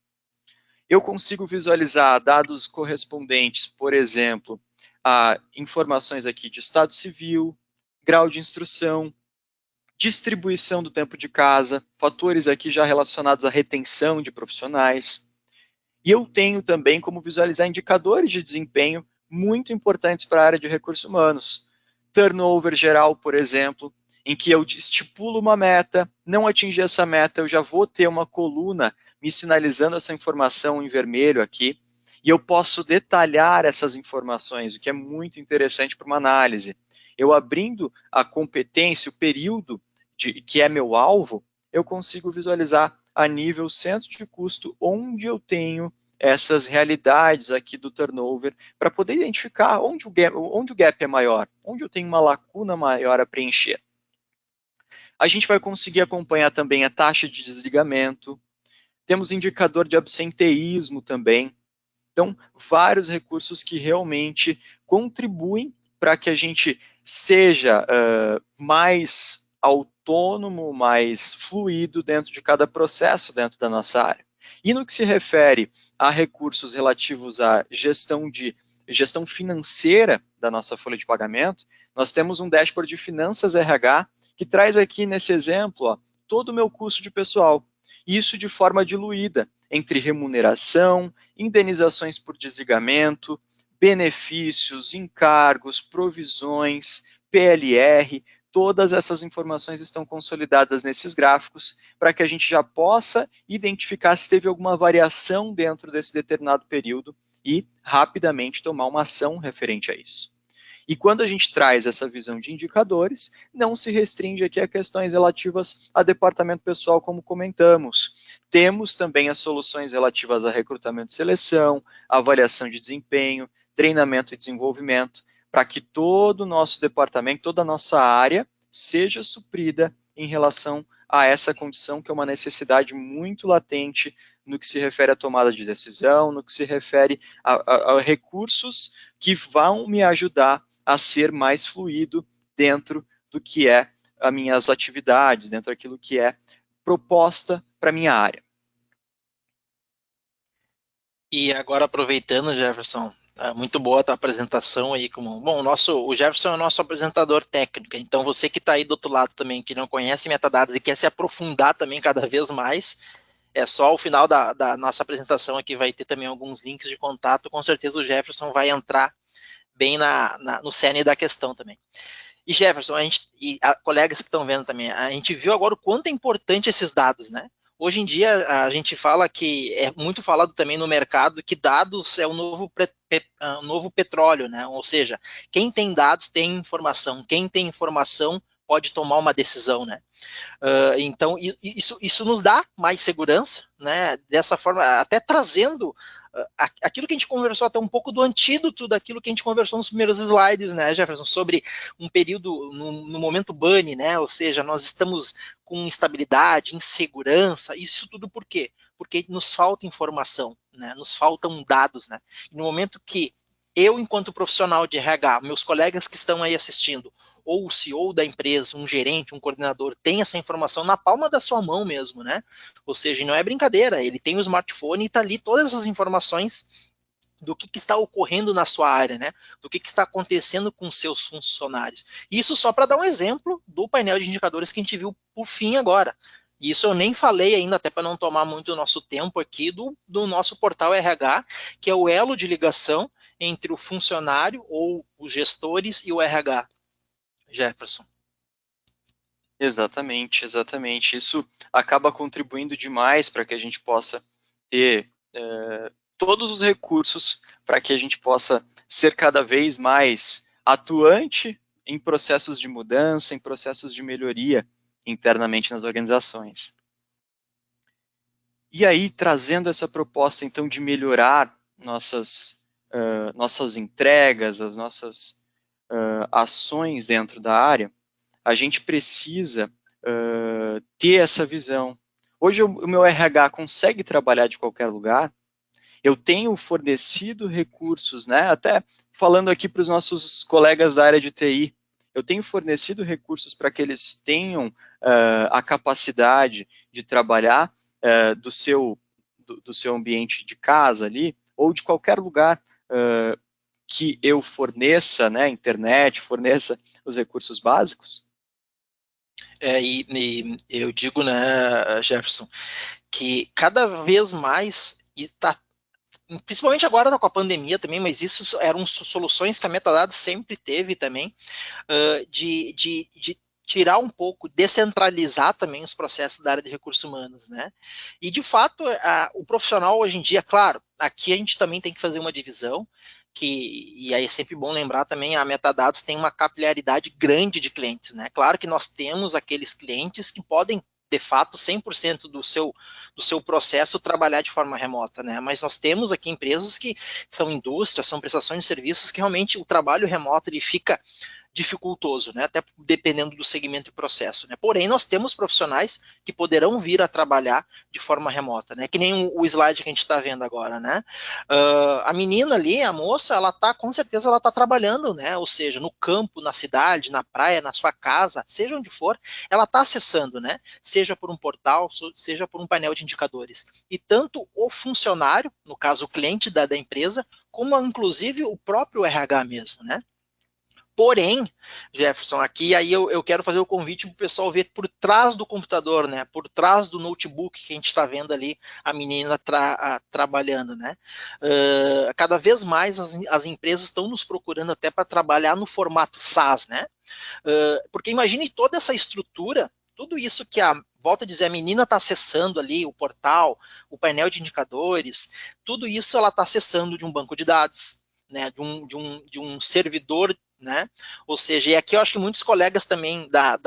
Eu consigo visualizar dados correspondentes, por exemplo, a informações aqui de estado civil, grau de instrução, distribuição do tempo de casa, fatores aqui já relacionados à retenção de profissionais. E eu tenho também como visualizar indicadores de desempenho muito importantes para a área de recursos humanos. Turnover geral, por exemplo, em que eu estipulo uma meta, não atingir essa meta, eu já vou ter uma coluna me sinalizando essa informação em vermelho aqui, e eu posso detalhar essas informações, o que é muito interessante para uma análise. Eu abrindo a competência, o período que é meu alvo, eu consigo visualizar a nível centro de custo onde eu tenho essas realidades aqui do turnover para poder identificar onde o gap é maior, onde eu tenho uma lacuna maior a preencher. A gente vai conseguir acompanhar também a taxa de desligamento, temos indicador de absenteísmo também. Então, vários recursos que realmente contribuem para que a gente seja mais autônomo, mais fluido dentro de cada processo dentro da nossa área. E no que se refere a recursos relativos à gestão financeira da nossa folha de pagamento, nós temos um dashboard de finanças RH que traz aqui nesse exemplo todo o meu custo de pessoal. Isso de forma diluída entre remuneração, indenizações por desligamento, benefícios, encargos, provisões, PLR, todas essas informações estão consolidadas nesses gráficos para que a gente já possa identificar se teve alguma variação dentro desse determinado período e rapidamente tomar uma ação referente a isso. E quando a gente traz essa visão de indicadores, não se restringe aqui a questões relativas a departamento pessoal, como comentamos. Temos também as soluções relativas a recrutamento e seleção, avaliação de desempenho, treinamento e desenvolvimento, para que todo o nosso departamento, toda a nossa área, seja suprida em relação a essa condição, que é uma necessidade muito latente no que se refere à tomada de decisão, no que se refere a recursos que vão me ajudar a ser mais fluido dentro do que é as minhas atividades, dentro daquilo que é proposta para a minha área. E agora, aproveitando, Jefferson, muito boa a tua apresentação aí. Bom, o Jefferson é o nosso apresentador técnico, então você que está aí do outro lado também, que não conhece metadados e quer se aprofundar também cada vez mais, é só ao final da nossa apresentação aqui vai ter também alguns links de contato, com certeza o Jefferson vai entrar bem no cerne da questão também. E Jefferson, colegas que estão vendo também, a gente viu agora o quanto é importante esses dados, né? Hoje em dia a gente fala que é muito falado também no mercado que dados é o novo petróleo, né? Ou seja, quem tem dados tem informação, quem tem informação pode tomar uma decisão, né? Então isso nos dá mais segurança, né? Dessa forma, até trazendo aquilo que a gente conversou até um pouco do antídoto daquilo que a gente conversou nos primeiros slides, né, Jefferson, sobre um período no momento bunny, né, ou seja, nós estamos com instabilidade, insegurança, isso tudo por quê? Porque nos falta informação, né? Nos faltam dados, né? E no momento que eu, enquanto profissional de RH, meus colegas que estão aí assistindo, ou o CEO da empresa, um gerente, um coordenador, tem essa informação na palma da sua mão mesmo, né? Ou seja, não é brincadeira, ele tem o smartphone e está ali todas essas informações do que está ocorrendo na sua área, né? Do que está acontecendo com seus funcionários. Isso só para dar um exemplo do painel de indicadores que a gente viu por fim agora. Isso eu nem falei ainda, até para não tomar muito o nosso tempo aqui, do nosso portal RH, que é o elo de ligação entre o funcionário ou os gestores e o RH. Jefferson. Exatamente, exatamente. Isso acaba contribuindo demais para que a gente possa ter todos os recursos para que a gente possa ser cada vez mais atuante em processos de mudança, em processos de melhoria internamente nas organizações. E aí, trazendo essa proposta, então, de melhorar nossas entregas, as nossas ações dentro da área, a gente precisa ter essa visão. Hoje, o meu RH consegue trabalhar de qualquer lugar, eu tenho fornecido recursos, né? Até falando aqui para os nossos colegas da área de TI, eu tenho fornecido recursos para que eles tenham a capacidade de trabalhar do seu ambiente de casa ali, ou de qualquer lugar que eu forneça, né, internet, forneça os recursos básicos. E eu digo, né, Jefferson, que cada vez mais está, principalmente agora com a pandemia também, mas isso eram soluções que a Metadados sempre teve também, de tirar um pouco, descentralizar também os processos da área de recursos humanos, né? E de fato, o profissional hoje em dia, claro, aqui a gente também tem que fazer uma divisão, e aí é sempre bom lembrar também, a Metadados tem uma capilaridade grande de clientes, né? Claro que nós temos aqueles clientes que podem de fato 100% do seu processo trabalhar de forma remota, né? Mas nós temos aqui empresas que são indústrias, são prestações de serviços que realmente o trabalho remoto ele fica dificultoso, né? Até dependendo do segmento e processo, né? Porém, nós temos profissionais que poderão vir a trabalhar de forma remota, né? Que nem o slide que a gente está vendo agora, né? A menina ali, a moça, ela tá, com certeza, ela tá trabalhando, né? Ou seja, no campo, na cidade, na praia, na sua casa, seja onde for, ela tá acessando, né? Seja por um portal, seja por um painel de indicadores. E tanto o funcionário, no caso o cliente da empresa, como inclusive o próprio RH mesmo, né? Porém, Jefferson, aqui aí eu quero fazer o convite para o pessoal ver por trás do computador, né? Por trás do notebook que a gente está vendo ali a menina trabalhando, né? Cada vez mais as empresas estão nos procurando até para trabalhar no formato SaaS, né? Porque imagine toda essa estrutura, tudo isso que volta a dizer, a menina está acessando ali o portal, o painel de indicadores, tudo isso ela está acessando de um banco de dados, né? De um servidor, né? Ou seja, e aqui eu acho que muitos colegas também da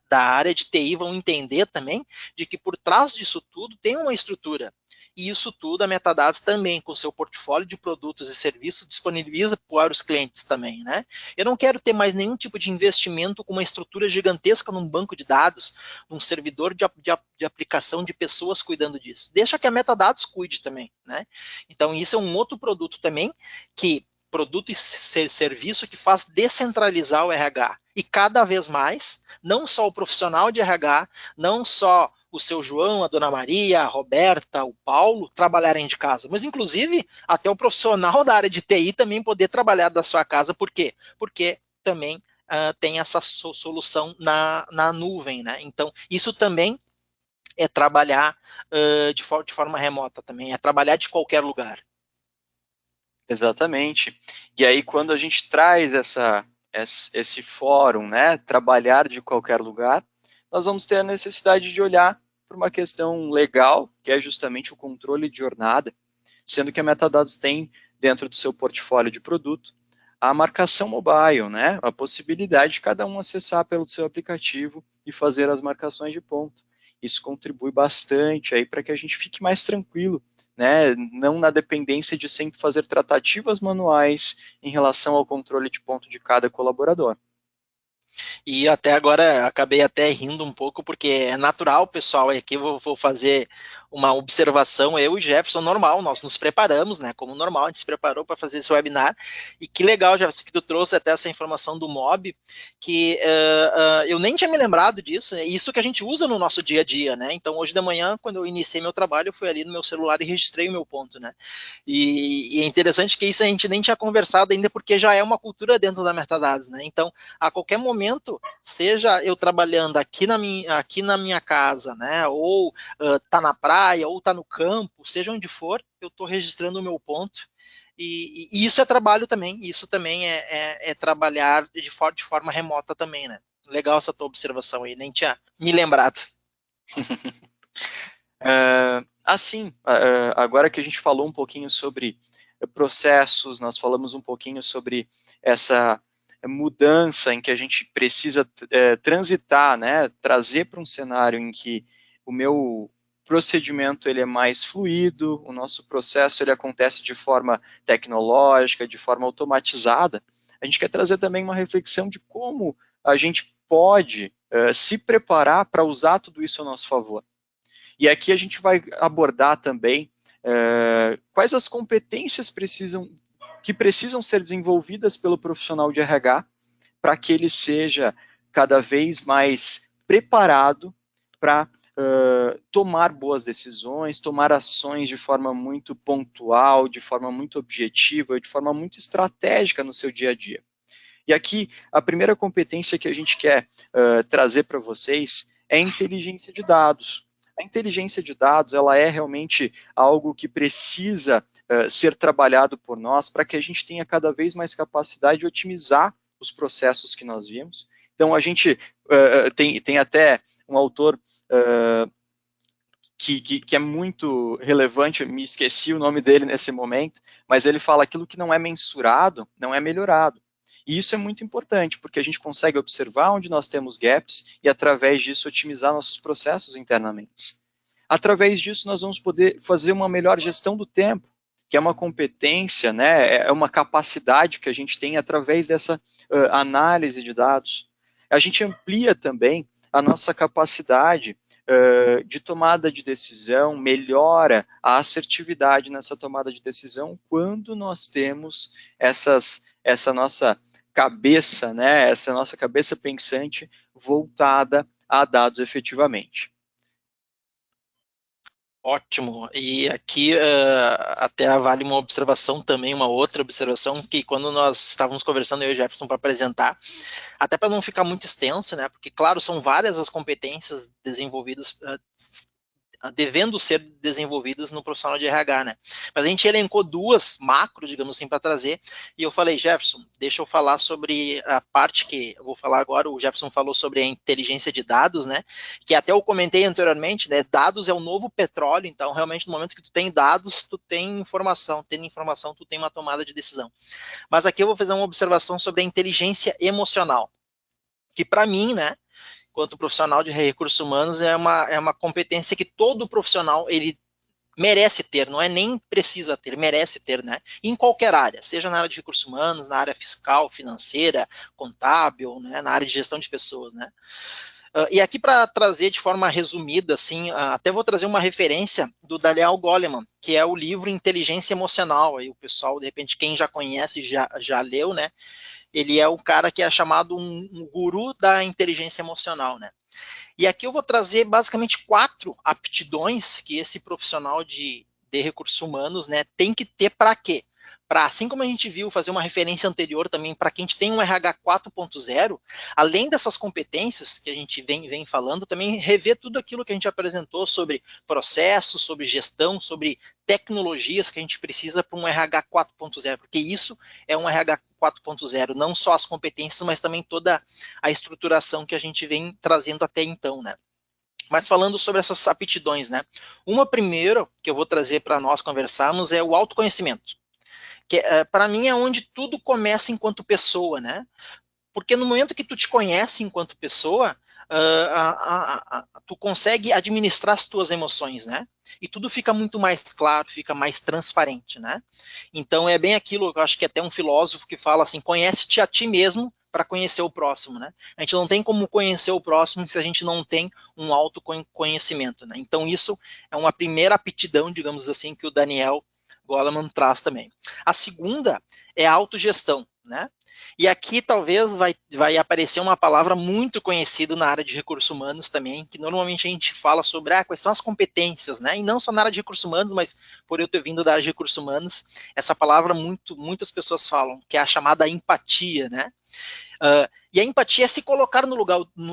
área de TI vão entender também de que por trás disso tudo tem uma estrutura. E isso tudo a Metadados também, com seu portfólio de produtos e serviços, disponibiliza para os clientes também, né? Eu não quero ter mais nenhum tipo de investimento com uma estrutura gigantesca num banco de dados, num servidor de aplicação de pessoas cuidando disso. Deixa que a Metadados cuide também, né? Então, isso é um outro produto também que produto e serviço que faz descentralizar o RH. E cada vez mais, não só o profissional de RH, não só o seu João, a dona Maria, a Roberta, o Paulo trabalharem de casa, mas inclusive até o profissional da área de TI também poder trabalhar da sua casa. Por quê? Porque também tem essa solução na nuvem, né? Então, isso também é trabalhar de forma remota também, é trabalhar de qualquer lugar. Exatamente. E aí, quando a gente traz esse fórum, né, trabalhar de qualquer lugar, nós vamos ter a necessidade de olhar para uma questão legal, que é justamente o controle de jornada, sendo que a Metadados tem dentro do seu portfólio de produto a marcação mobile, né, a possibilidade de cada um acessar pelo seu aplicativo e fazer as marcações de ponto. Isso contribui bastante aí para que a gente fique mais tranquilo, né, não na dependência de sempre fazer tratativas manuais em relação ao controle de ponto de cada colaborador. E até agora acabei até rindo um pouco, porque é natural, pessoal, e aqui eu vou fazer uma observação, eu e Jefferson, normal, nós nos preparamos, né, como normal, a gente se preparou para fazer esse webinar, e que legal, Jefferson, que tu trouxe até essa informação do MOB, que eu nem tinha me lembrado disso, é isso que a gente usa no nosso dia a dia, né, então hoje de manhã, quando eu iniciei meu trabalho, eu fui ali no meu celular e registrei o meu ponto, né, e é interessante que isso a gente nem tinha conversado ainda, porque já é uma cultura dentro da Metadados, né, então, a qualquer momento, seja eu trabalhando aqui na minha casa, né, ou tá na praia, ou tá no campo, seja onde for, eu estou registrando o meu ponto, e isso é trabalho também, isso também é trabalhar de forma remota também, né? Legal essa tua observação aí, nem tinha me lembrado. Assim, agora que a gente falou um pouquinho sobre processos, nós falamos um pouquinho sobre essa mudança em que a gente precisa transitar, né, trazer para um cenário em que o meu procedimento ele é mais fluido, o nosso processo ele acontece de forma tecnológica, de forma automatizada. A gente quer trazer também uma reflexão de como a gente pode se preparar para usar tudo isso a nosso favor. E aqui a gente vai abordar também quais as competências que precisam ser desenvolvidas pelo profissional de RH para que ele seja cada vez mais preparado para tomar boas decisões, tomar ações de forma muito pontual, de forma muito objetiva, de forma muito estratégica no seu dia a dia. E aqui, a primeira competência que a gente quer trazer para vocês é a inteligência de dados. A inteligência de dados, ela é realmente algo que precisa ser trabalhado por nós para que a gente tenha cada vez mais capacidade de otimizar os processos que nós vimos. Então, a gente tem até um autor que é muito relevante, me esqueci o nome dele nesse momento, mas ele fala aquilo que não é mensurado, não é melhorado. E isso é muito importante, porque a gente consegue observar onde nós temos gaps e, através disso, otimizar nossos processos internamente. Através disso, nós vamos poder fazer uma melhor gestão do tempo, que é uma competência, né, é uma capacidade que a gente tem através dessa análise de dados. A gente amplia também a nossa capacidade de tomada de decisão, melhora a assertividade nessa tomada de decisão quando nós temos essa nossa cabeça, né, essa nossa cabeça pensante voltada a dados efetivamente. Ótimo. E aqui até vale uma observação também, uma outra observação, que quando nós estávamos conversando, eu e o Jefferson, para apresentar, até para não ficar muito extenso, né? Porque, claro, são várias as competências desenvolvidas devendo ser desenvolvidas no profissional de RH, né? Mas a gente elencou duas macro, digamos assim, para trazer, e eu falei, Jefferson, deixa eu falar sobre a parte que eu vou falar agora, o Jefferson falou sobre a inteligência de dados, né? Que até eu comentei anteriormente, né? Dados é o novo petróleo, então realmente no momento que tu tem dados, tu tem informação, tendo informação, tu tem uma tomada de decisão. Mas aqui eu vou fazer uma observação sobre a inteligência emocional, que para mim, né? Quanto profissional de recursos humanos, é uma competência que todo profissional ele merece ter, não é nem precisa ter, merece ter, né? Em qualquer área, seja na área de recursos humanos, na área fiscal, financeira, contábil, né? Na área de gestão de pessoas, né? E aqui para trazer de forma resumida, assim, até vou trazer uma referência do Daniel Goleman, que é o livro Inteligência Emocional. Aí o pessoal, de repente, quem já conhece, já leu, né? Ele é o cara que é chamado um guru da inteligência emocional, né? E aqui eu vou trazer basicamente 4 aptidões que esse profissional de recursos humanos, né, tem que ter para quê? Para, assim como a gente viu, fazer uma referência anterior também, para quem tem um RH 4.0, além dessas competências que a gente vem falando, também rever tudo aquilo que a gente apresentou sobre processos, sobre gestão, sobre tecnologias que a gente precisa para um RH 4.0, porque isso é um RH 4.0, não só as competências, mas também toda a estruturação que a gente vem trazendo até então, né? Mas falando sobre essas aptidões, né? Uma primeira que eu vou trazer para nós conversarmos é o autoconhecimento, que para mim é onde tudo começa enquanto pessoa, né? Porque no momento que tu te conhece enquanto pessoa, tu consegue administrar as tuas emoções, né? E tudo fica muito mais claro, fica mais transparente, né? Então é bem aquilo, eu acho que até um filósofo que fala assim, conhece-te a ti mesmo para conhecer o próximo, né? A gente não tem como conhecer o próximo se a gente não tem um autoconhecimento, né? Então isso é uma primeira aptidão, digamos assim, que o Daniel Goleman traz também. A segunda é a autogestão, né? E aqui talvez vai aparecer uma palavra muito conhecida na área de recursos humanos também, que normalmente a gente fala sobre quais são as competências, né? E não só na área de recursos humanos, mas por eu ter vindo da área de recursos humanos, essa palavra muitas pessoas falam, que é a chamada empatia, né? E a empatia é se colocar no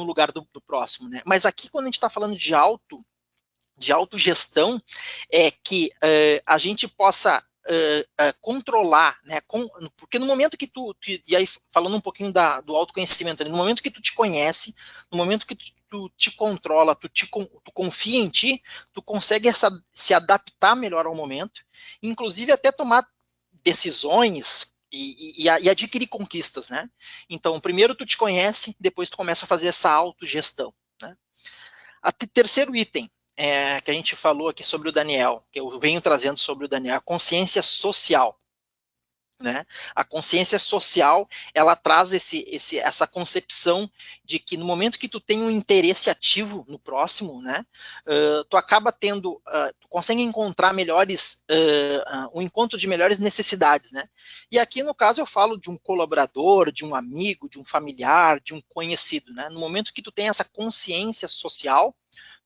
lugar do próximo, né? Mas aqui, quando a gente está falando de autogestão, é que a gente possa controlar, né? Porque no momento que e aí falando um pouquinho do autoconhecimento, no momento que tu te conhece, no momento que tu te controla, tu confia em ti, tu consegue se adaptar melhor ao momento, inclusive até tomar decisões e adquirir conquistas, né? Então, primeiro tu te conhece, depois tu começa a fazer essa autogestão, né? Terceiro item que a gente falou aqui sobre o Daniel, que eu venho trazendo sobre o Daniel, a consciência social. Né? A consciência social, ela traz essa concepção de que no momento que tu tem um interesse ativo no próximo, né, tu acaba tendo, tu consegue encontrar um encontro de melhores necessidades, né? E aqui no caso eu falo de um colaborador, de um amigo, de um familiar, de um conhecido, né? No momento que tu tem essa consciência social,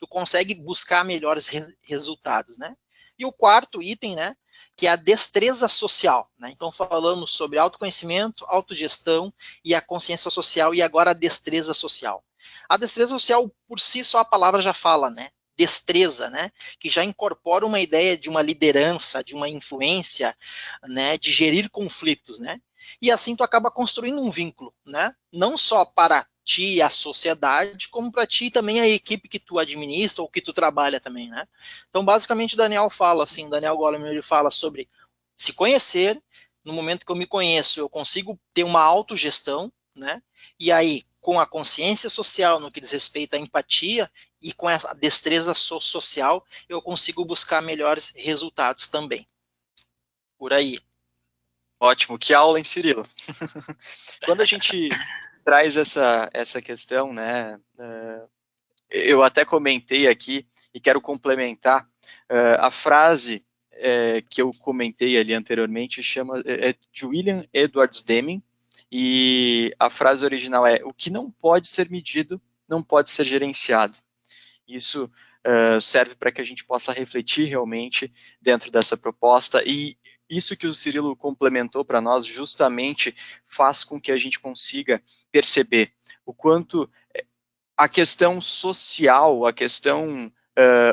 tu consegue buscar melhores resultados, né? E o quarto item, né, que é a destreza social, né? Então falamos sobre autoconhecimento, autogestão e a consciência social e agora a destreza social. A destreza social, por si só a palavra já fala, né? Destreza, né? Que já incorpora uma ideia de uma liderança, de uma influência, né? De gerir conflitos, né? E assim tu acaba construindo um vínculo, né? Não só para ti e a sociedade, como para ti também a equipe que tu administra ou que tu trabalha também, né? Então, basicamente, o Daniel fala assim, o Daniel Goleman, ele fala sobre se conhecer, no momento que eu me conheço, eu consigo ter uma autogestão, né? E aí, com a consciência social, no que diz respeito à empatia, e com essa destreza social, eu consigo buscar melhores resultados também. Por aí. Ótimo, que aula, hein, Cirilo? Quando a gente traz essa questão, né, eu até comentei aqui e quero complementar, a frase que eu comentei ali anteriormente é de William Edwards Deming, e a frase original é: o que não pode ser medido não pode ser gerenciado. Isso serve para que a gente possa refletir realmente dentro dessa proposta, e isso que o Cirilo complementou para nós justamente faz com que a gente consiga perceber o quanto a questão social, a questão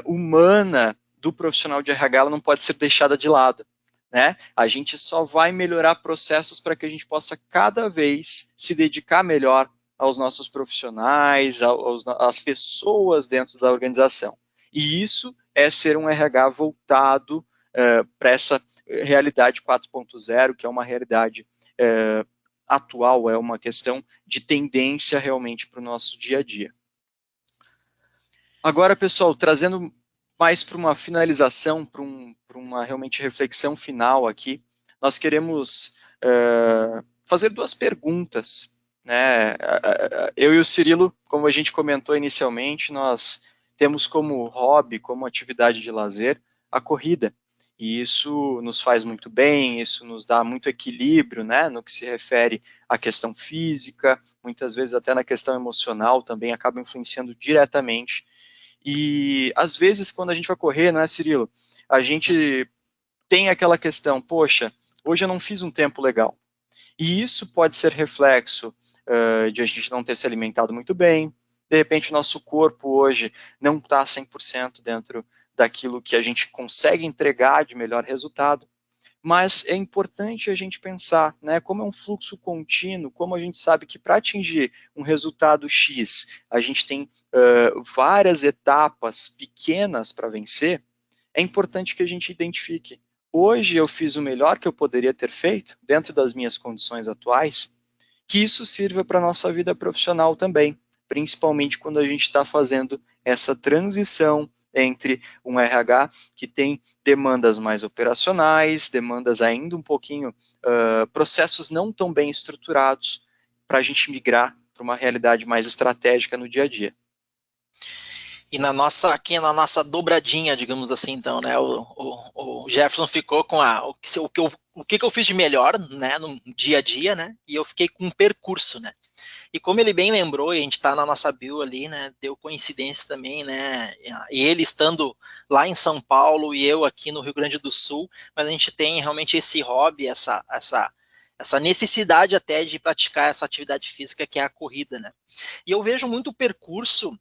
humana do profissional de RH ela não pode ser deixada de lado. Né? A gente só vai melhorar processos para que a gente possa cada vez se dedicar melhor aos nossos profissionais, às pessoas dentro da organização. E isso é ser um RH voltado para essa realidade 4.0, que é uma realidade atual, é uma questão de tendência realmente para o nosso dia a dia. Agora, pessoal, trazendo mais para uma finalização, para uma realmente reflexão final aqui, nós queremos fazer duas perguntas. Né? Eu e o Cirilo, como a gente comentou inicialmente, nós temos como hobby, como atividade de lazer, a corrida. E isso nos faz muito bem, isso nos dá muito equilíbrio, né, no que se refere à questão física, muitas vezes até na questão emocional também acaba influenciando diretamente. E às vezes quando a gente vai correr, não é, Cirilo? A gente tem aquela questão, poxa, hoje eu não fiz um tempo legal. E isso pode ser reflexo de a gente não ter se alimentado muito bem, de repente o nosso corpo hoje não está 100% dentro daquilo que a gente consegue entregar de melhor resultado, mas é importante a gente pensar, né, como é um fluxo contínuo, como a gente sabe que para atingir um resultado X, a gente tem várias etapas pequenas para vencer, é importante que a gente identifique. Hoje eu fiz o melhor que eu poderia ter feito, dentro das minhas condições atuais, que isso sirva para a nossa vida profissional também, principalmente quando a gente está fazendo essa transição entre um RH que tem demandas mais operacionais, demandas ainda um pouquinho, processos não tão bem estruturados, para a gente migrar para uma realidade mais estratégica no dia a dia. E aqui na nossa dobradinha, digamos assim, então, né, o Jefferson ficou com o que eu fiz de melhor, né, no dia a dia, né, e eu fiquei com um percurso, né. E como ele bem lembrou, e a gente está na nossa bio ali, né, deu coincidência também, né, e ele estando lá em São Paulo e eu aqui no Rio Grande do Sul, mas a gente tem realmente esse hobby, essa necessidade até de praticar essa atividade física que é a corrida, né. E eu vejo muito o percurso,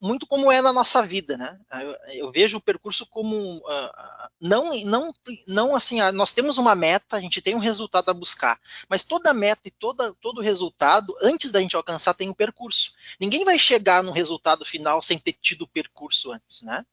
muito como é na nossa vida, né? Eu vejo o percurso como não assim, nós temos uma meta, a gente tem um resultado a buscar, mas toda meta e todo resultado, antes da gente alcançar, tem um percurso. Ninguém vai chegar no resultado final sem ter tido o percurso antes, né?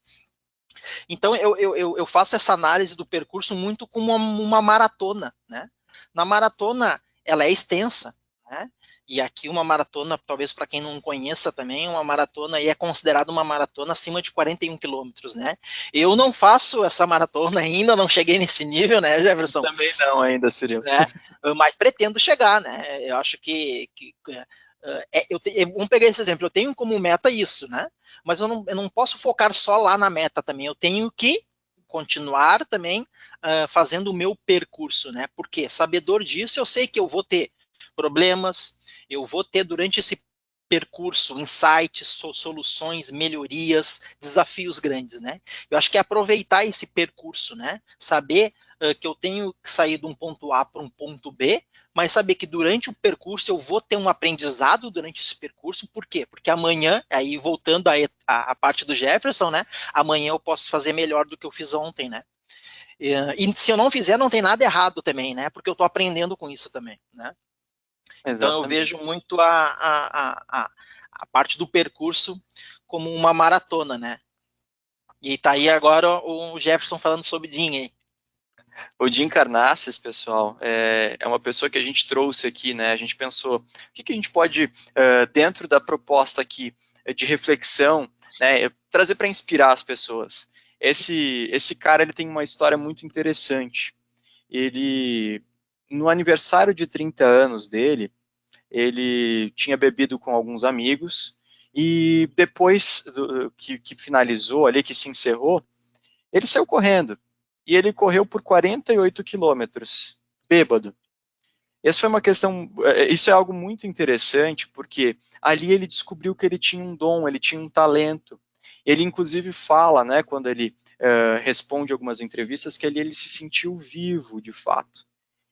Então eu faço essa análise do percurso muito como uma maratona, né? Na maratona, ela é extensa, né? E aqui uma maratona, talvez para quem não conheça também, uma maratona aí é considerada uma maratona acima de 41 quilômetros, né? Eu não faço essa maratona ainda, não cheguei nesse nível, né, Jefferson? Também não ainda, Cirilo. Né? Mas pretendo chegar, né? Eu acho vamos pegar esse exemplo, eu tenho como meta isso, né? Mas eu não posso focar só lá na meta também, eu tenho que continuar também fazendo o meu percurso, né? Porque sabedor disso, eu sei que eu vou ter problemas, eu vou ter durante esse percurso, insights, soluções, melhorias, desafios grandes, né? Eu acho que é aproveitar esse percurso, né? Saber que eu tenho que sair de um ponto A para um ponto B, mas saber que durante o percurso eu vou ter um aprendizado durante esse percurso, por quê? Porque amanhã, aí voltando à parte do Jefferson, né? Amanhã eu posso fazer melhor do que eu fiz ontem, né? E se eu não fizer, não tem nada errado também, né? Porque eu estou aprendendo com isso também, né? Então eu Exatamente. vejo muito a parte do percurso como uma maratona, né? E tá aí agora o Jefferson falando sobre Dean aí. O Jim Carnasses, pessoal, é uma pessoa que a gente trouxe aqui, né? A gente pensou, o que a gente pode, dentro da proposta aqui de reflexão, né, trazer para inspirar as pessoas. Esse cara, ele tem uma história muito interessante. Ele, no aniversário de 30 anos dele, ele tinha bebido com alguns amigos e depois que finalizou ali, que se encerrou, ele saiu correndo. E ele correu por 48 quilômetros, bêbado. Essa foi uma questão, isso é algo muito interessante, porque ali ele descobriu que ele tinha um dom, ele tinha um talento. Ele, inclusive, fala, né, quando ele responde algumas entrevistas, que ali ele se sentiu vivo, de fato.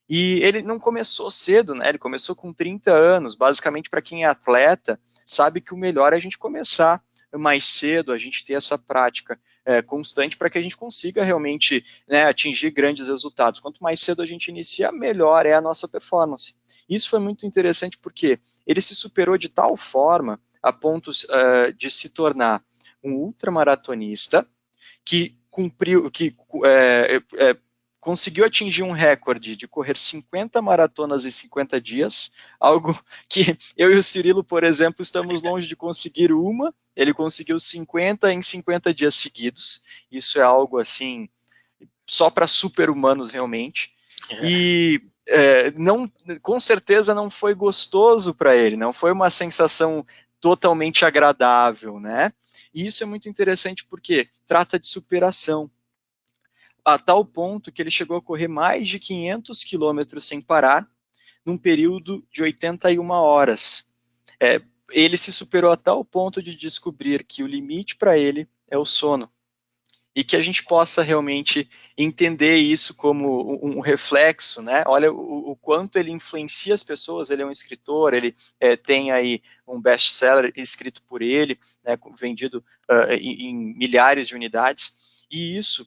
E ele não começou cedo, né? Ele começou com 30 anos. Basicamente, para quem é atleta, sabe que o melhor é a gente começar mais cedo, a gente ter essa prática constante para que a gente consiga realmente, né, atingir grandes resultados. Quanto mais cedo a gente inicia, melhor é a nossa performance. Isso foi muito interessante porque ele se superou de tal forma a ponto de se tornar um ultramaratonista que cumpriu, que conseguiu atingir um recorde de correr 50 maratonas em 50 dias, algo que eu e o Cirilo, por exemplo, estamos longe de conseguir uma. Ele conseguiu 50 em 50 dias seguidos. Isso é algo assim só para super-humanos realmente. E não, com certeza não foi gostoso para ele, não foi uma sensação totalmente agradável, né? E isso é muito interessante porque trata de superação, a tal ponto que ele chegou a correr mais de 500 quilômetros sem parar, num período de 81 horas. Ele se superou a tal ponto de descobrir que o limite para ele é o sono. E que a gente possa realmente entender isso como um reflexo, né? Olha o quanto ele influencia as pessoas. Ele é um escritor, ele tem aí um best-seller escrito por ele, né, vendido em milhares de unidades. E isso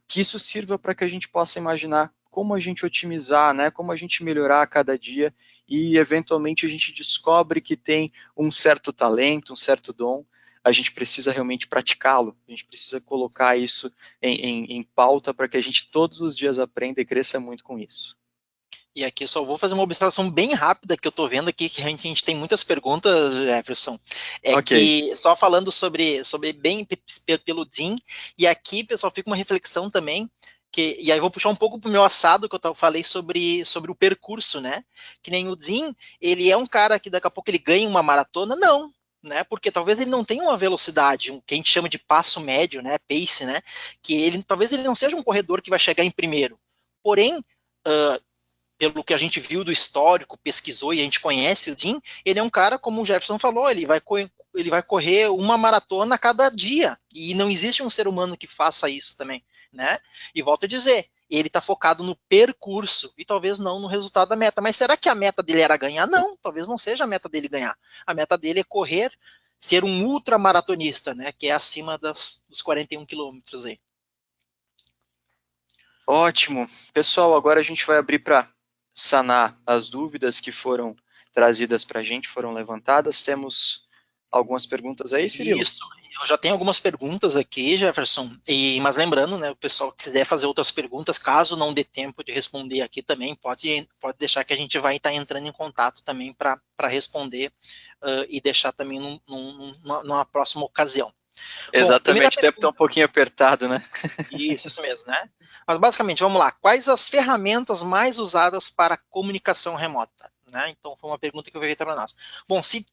que isso sirva para que a gente possa imaginar como a gente otimizar, né, como a gente melhorar a cada dia e eventualmente a gente descobre que tem um certo talento, um certo dom, a gente precisa realmente praticá-lo, a gente precisa colocar isso em pauta para que a gente todos os dias aprenda e cresça muito com isso. E aqui só vou fazer uma observação bem rápida que eu estou vendo aqui, que a gente tem muitas perguntas, Jefferson. É Ok. que, só falando sobre bem pelo Dean, e aqui, pessoal, fica uma reflexão também, e aí vou puxar um pouco para o meu assado, que eu falei sobre o percurso, né? Que nem o Dean, ele é um cara que daqui a pouco ele ganha uma maratona? Não, né? Porque talvez ele não tenha uma velocidade, que a gente chama de passo médio, né? Pace, né? Que ele talvez ele não seja um corredor que vai chegar em primeiro. Porém, pelo que a gente viu do histórico, pesquisou e a gente conhece o Dean, ele é um cara, como o Jefferson falou, ele vai correr uma maratona a cada dia. E não existe um ser humano que faça isso também, né? E volto a dizer, ele está focado no percurso e talvez não no resultado da meta. Mas será que a meta dele era ganhar? Não, talvez não seja a meta dele ganhar. A meta dele é correr, ser um ultramaratonista, né? Que é acima dos 41 quilômetros aí. Ótimo. Pessoal, agora a gente vai abrir para sanar as dúvidas que foram trazidas para a gente, foram levantadas. Temos algumas perguntas aí, Cirilo? Isso, eu já tenho algumas perguntas aqui, Jefferson, mas lembrando, né, o pessoal que quiser fazer outras perguntas, caso não dê tempo de responder aqui também, pode deixar que a gente vai estar entrando em contato também para responder e deixar também numa próxima ocasião. Bom, primeira Exatamente, o tempo está um pergunta. pouquinho apertado, né? Isso mesmo, né? Mas basicamente, vamos lá. Quais as ferramentas mais usadas para comunicação remota? Né? Então, foi uma pergunta que eu veio para nós. Bom, se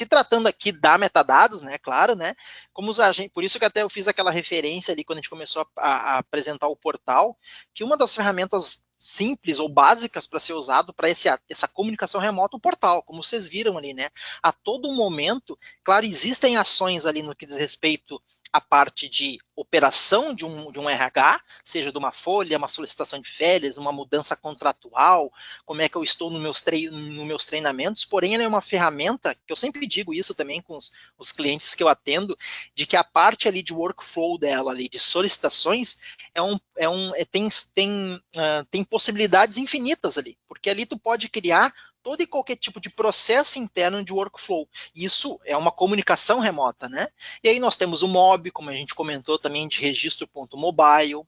tratando aqui da metadados, né? Claro, né? Como os agentes, por isso que até eu fiz aquela referência ali quando a gente começou a apresentar o portal, que uma das ferramentas simples ou básicas para ser usado para essa comunicação remota, o portal, como vocês viram ali, né? A todo momento, claro, existem ações ali no que diz respeito à parte de operação de um RH, seja de uma folha, uma solicitação de férias, uma mudança contratual, como é que eu estou nos meus treinamentos, porém ela é uma ferramenta, que eu sempre digo isso também com os clientes que eu atendo, de que a parte ali de workflow dela, ali, de solicitações, tem possibilidades infinitas ali, porque ali tu pode criar todo e qualquer tipo de processo interno de workflow. Isso é uma comunicação remota, né? E aí nós temos o MOB, como a gente comentou também, de registro.mobile,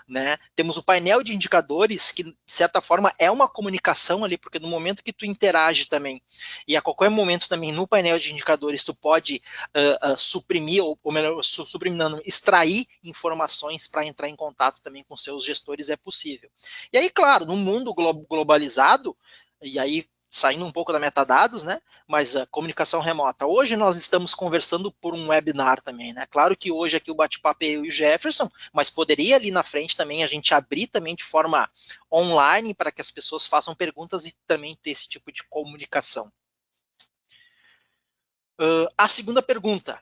né? Temos o painel de indicadores, que de certa forma é uma comunicação ali, porque no momento que tu interage também, e a qualquer momento também no painel de indicadores, tu pode suprimir, ou melhor, suprimindo, extrair informações para entrar em contato também com seus gestores, é possível. E aí, claro, no mundo globalizado, e aí saindo um pouco da metadados, né? Mas a comunicação remota. Hoje nós estamos conversando por um webinar também, né? Claro que hoje aqui o bate-papo é eu e o Jefferson, mas poderia ali na frente também a gente abrir também de forma online para que as pessoas façam perguntas e também ter esse tipo de comunicação. A segunda pergunta.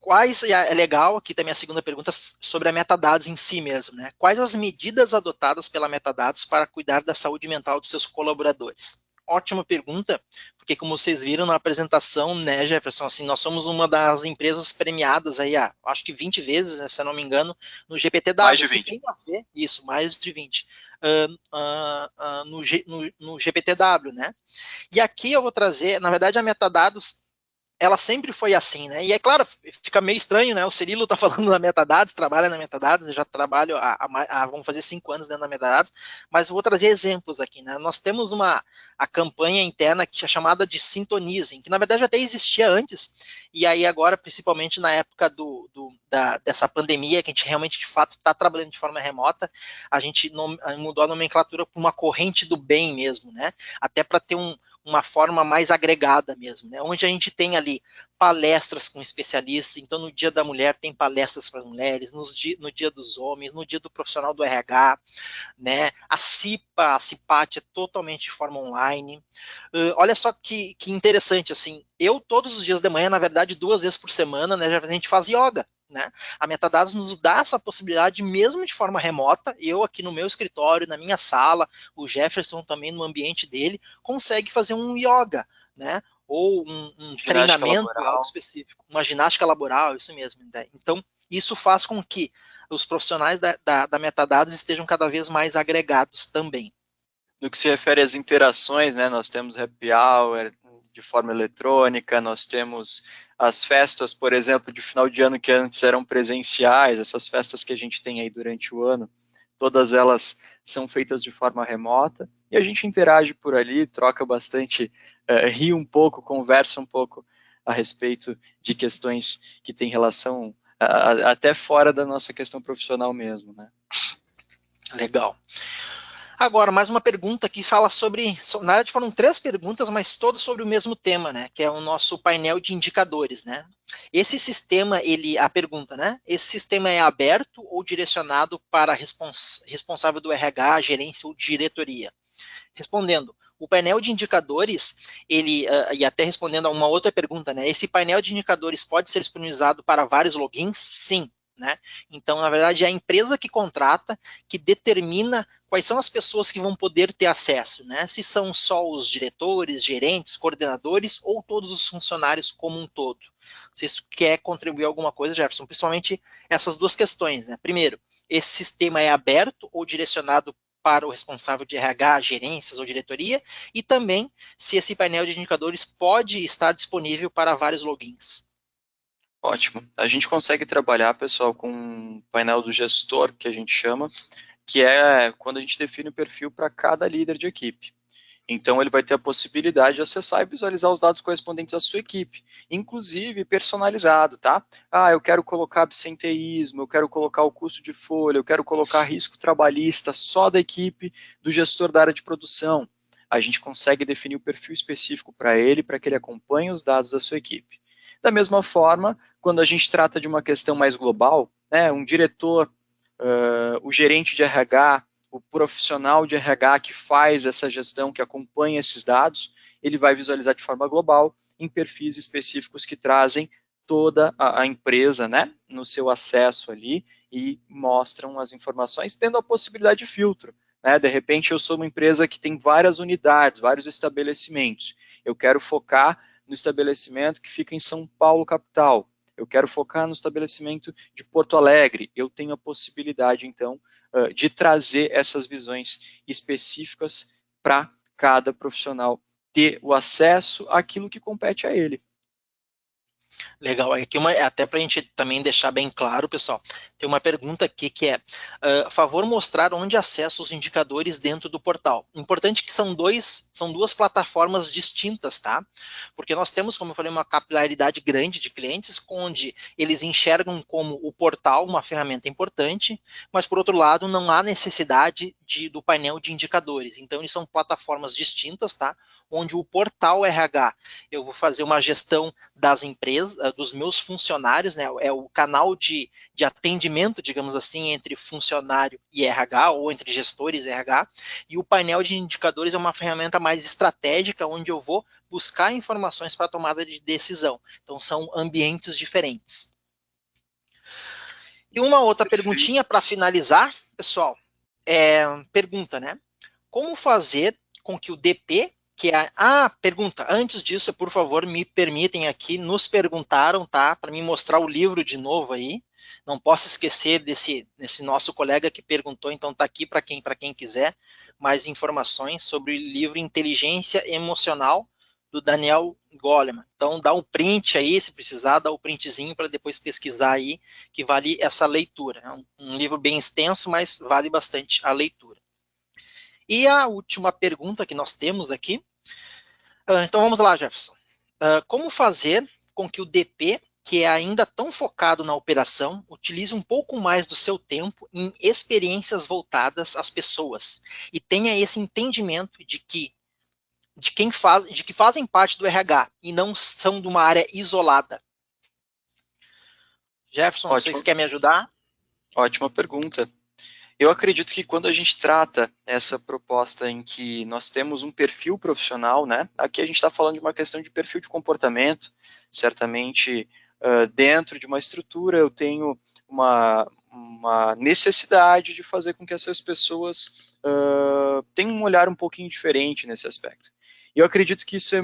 É legal aqui também a segunda pergunta sobre a metadados em si mesmo, né? Quais as medidas adotadas pela metadados para cuidar da saúde mental dos seus colaboradores? Ótima pergunta, porque como vocês viram na apresentação, né, Jefferson, assim, nós somos uma das empresas premiadas aí, acho que 20 vezes, né, se eu não me engano, no GPTW. Mais de 20. Que tem a ver, isso, mais de 20, no GPTW, né? E aqui eu vou trazer, na verdade, a metadados ela sempre foi assim, né? E é claro, fica meio estranho, né? O Cirilo tá falando da metadados, trabalha na metadados, eu já trabalho vamos fazer 5 anos dentro da metadados, mas eu vou trazer exemplos aqui, né? Nós temos a campanha interna que é chamada de Sintonizem, que na verdade até existia antes, e aí agora, principalmente na época dessa pandemia, que a gente realmente, de fato, está trabalhando de forma remota, a gente mudou a nomenclatura para uma corrente do bem mesmo, né? Até para ter uma forma mais agregada mesmo, né? Onde a gente tem ali palestras com especialistas, então no Dia da Mulher tem palestras para mulheres, no dia dos homens, no dia do profissional do RH, né? A CIPAT é totalmente de forma online. Olha só que interessante, assim, eu todos os dias de manhã, na verdade 2 vezes por semana, né, a gente faz yoga. Né? A Metadados nos dá essa possibilidade, mesmo de forma remota, eu aqui no meu escritório, na minha sala, o Jefferson também no ambiente dele, consegue fazer um yoga, né? Ou um treinamento laboral. algo específico, uma ginástica laboral, isso mesmo. Né? Então, isso faz com que os profissionais da Metadados estejam cada vez mais agregados também. No que se refere às interações, né, nós temos happy hour de forma eletrônica, nós temos as festas, por exemplo, de final de ano que antes eram presenciais, essas festas que a gente tem aí durante o ano, todas elas são feitas de forma remota, e a gente interage por ali, troca bastante, ri um pouco, conversa um pouco a respeito de questões que têm relação até fora da nossa questão profissional mesmo, né? Legal. Agora, mais uma pergunta que fala sobre, na verdade foram 3 perguntas, mas todas sobre o mesmo tema, né? Que é o nosso painel de indicadores, né? Esse sistema, a pergunta, né? Esse sistema é aberto ou direcionado para responsável do RH, gerência ou diretoria? Respondendo, o painel de indicadores, e até respondendo a uma outra pergunta, né? Esse painel de indicadores pode ser disponibilizado para vários logins? Sim. Né? Então, na verdade, é a empresa que contrata, que determina quais são as pessoas que vão poder ter acesso, né? Se são só os diretores, gerentes, coordenadores ou todos os funcionários como um todo. Se isso quer contribuir alguma coisa, Jefferson, principalmente essas 2 questões, né? Primeiro, esse sistema é aberto ou direcionado para o responsável de RH, gerências ou diretoria, e também se esse painel de indicadores pode estar disponível para vários logins. Ótimo. A gente consegue trabalhar, pessoal, com um painel do gestor, que a gente chama, que é quando a gente define o perfil para cada líder de equipe. Então, ele vai ter a possibilidade de acessar e visualizar os dados correspondentes à sua equipe, inclusive personalizado, tá? Ah, eu quero colocar absenteísmo, eu quero colocar o custo de folha, eu quero colocar risco trabalhista só da equipe do gestor da área de produção. A gente consegue definir o perfil específico para ele, para que ele acompanhe os dados da sua equipe. Da mesma forma, quando a gente trata de uma questão mais global, né, um diretor, o gerente de RH, o profissional de RH que faz essa gestão, que acompanha esses dados, ele vai visualizar de forma global em perfis específicos que trazem toda a empresa, né, no seu acesso ali e mostram as informações, tendo a possibilidade de filtro. Né? De repente, eu sou uma empresa que tem várias unidades, vários estabelecimentos. Eu quero focar no estabelecimento que fica em São Paulo, capital. Eu quero focar no estabelecimento de Porto Alegre. Eu tenho a possibilidade, então, de trazer essas visões específicas para cada profissional ter o acesso àquilo que compete a ele. Legal, aqui até para a gente também deixar bem claro, pessoal, tem uma pergunta aqui que é, favor mostrar onde acesso os indicadores dentro do portal. Importante que são duas plataformas distintas, tá? Porque nós temos, como eu falei, uma capilaridade grande de clientes, onde eles enxergam como o portal uma ferramenta importante, mas por outro lado não há necessidade do painel de indicadores. Então eles são plataformas distintas, tá? Onde o portal RH, eu vou fazer uma gestão das empresas, dos meus funcionários, né? É o canal de atendimento, digamos assim, entre funcionário e RH, ou entre gestores e RH, e o painel de indicadores é uma ferramenta mais estratégica, onde eu vou buscar informações para tomada de decisão. Então, são ambientes diferentes. E uma outra perguntinha para finalizar, pessoal, pergunta, né? Como fazer com que o DP, que é pergunta, antes disso, por favor, me permitem aqui, nos perguntaram, tá? Para me mostrar o livro de novo aí. Não posso esquecer desse nosso colega que perguntou, então tá aqui para quem quiser mais informações sobre o livro Inteligência Emocional do Daniel Goleman. Então dá um print aí, se precisar, dá o printzinho para depois pesquisar aí, que vale essa leitura. É um livro bem extenso, mas vale bastante a leitura. E a última pergunta que nós temos aqui. Então vamos lá, Jefferson. Como fazer com que o DP, que é ainda tão focado na operação, utilize um pouco mais do seu tempo em experiências voltadas às pessoas e tenha esse entendimento de que fazem parte do RH e não são de uma área isolada? Jefferson, não sei se quer me ajudar. Ótima pergunta. Eu acredito que quando a gente trata essa proposta em que nós temos um perfil profissional, né? Aqui a gente está falando de uma questão de perfil de comportamento. Certamente, dentro de uma estrutura, eu tenho uma necessidade de fazer com que essas pessoas tenham um olhar um pouquinho diferente nesse aspecto. Eu acredito que isso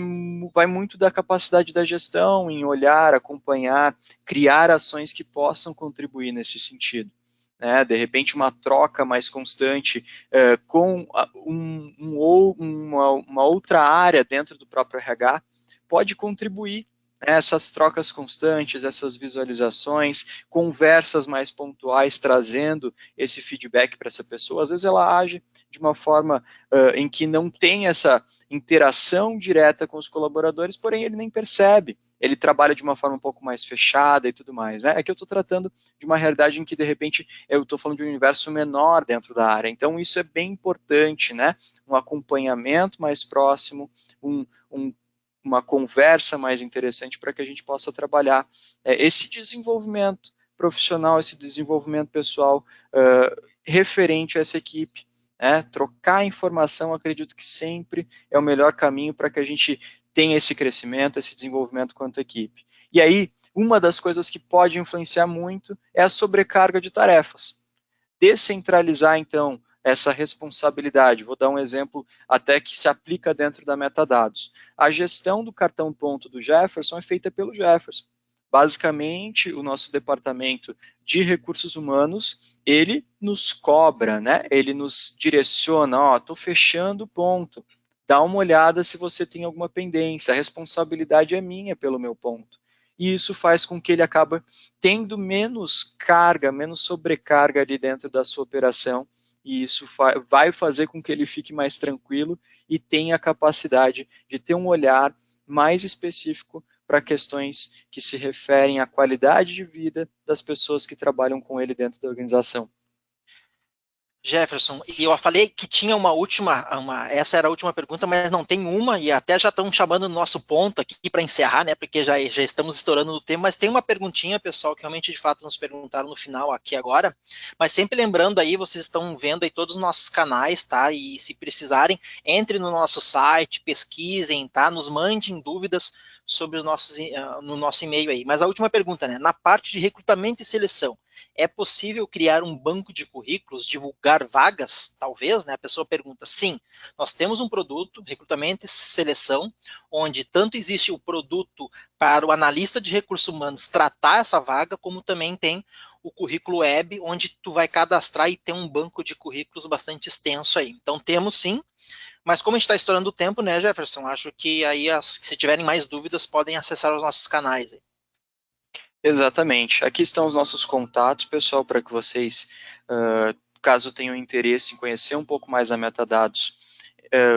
vai muito da capacidade da gestão em olhar, acompanhar, criar ações que possam contribuir nesse sentido. Né, de repente uma troca mais constante com uma outra área dentro do próprio RH pode contribuir, né, essas trocas constantes, essas visualizações, conversas mais pontuais, trazendo esse feedback para essa pessoa. Às vezes ela age de uma forma em que não tem essa interação direta com os colaboradores, porém ele nem percebe. ele trabalha de uma forma um pouco mais fechada e tudo mais, né? É que eu estou tratando de uma realidade em que, de repente, eu estou falando de um universo menor dentro da área. Então, isso é bem importante, né? Um acompanhamento mais próximo, uma conversa mais interessante para que a gente possa trabalhar esse desenvolvimento profissional, esse desenvolvimento pessoal referente a essa equipe. Trocar informação, acredito que sempre é o melhor caminho para que a gente tenha esse crescimento, esse desenvolvimento quanto equipe. E aí, uma das coisas que pode influenciar muito é a sobrecarga de tarefas. Descentralizar, então, essa responsabilidade. Vou dar um exemplo até que se aplica dentro da metadados. A gestão do cartão ponto do Jefferson é feita pelo Jefferson. Basicamente, o nosso departamento de recursos humanos, ele nos cobra, né? Ele nos direciona, ó, estou fechando o ponto, dá uma olhada se você tem alguma pendência, a responsabilidade é minha pelo meu ponto. E isso faz com que ele acabe tendo menos carga, menos sobrecarga ali dentro da sua operação, e isso vai fazer com que ele fique mais tranquilo e tenha a capacidade de ter um olhar mais específico para questões que se referem à qualidade de vida das pessoas que trabalham com ele dentro da organização. Jefferson, e eu falei que tinha uma última, essa era a última pergunta, mas não tem uma, e até já estão chamando o nosso ponto aqui para encerrar, né? Porque já estamos estourando no tempo, mas tem uma perguntinha, pessoal, que realmente de fato nos perguntaram no final aqui agora. Mas sempre lembrando aí, vocês estão vendo aí todos os nossos canais, tá? E se precisarem, entre no nosso site, pesquisem, tá? Nos mandem dúvidas sobre os nossos, no nosso e-mail aí. Mas a última pergunta, né? Na parte de recrutamento e seleção, é possível criar um banco de currículos, divulgar vagas? Talvez, né? A pessoa pergunta, sim, nós temos um produto, recrutamento e seleção, onde tanto existe o produto para o analista de recursos humanos tratar essa vaga, como também tem o currículo web, onde tu vai cadastrar e ter um banco de currículos bastante extenso aí. Então temos sim, mas como a gente está estourando o tempo, né, Jefferson? Acho que aí, se tiverem mais dúvidas, podem acessar os nossos canais aí. Exatamente. Aqui estão os nossos contatos, pessoal, para que vocês, caso tenham interesse em conhecer um pouco mais a Metadados,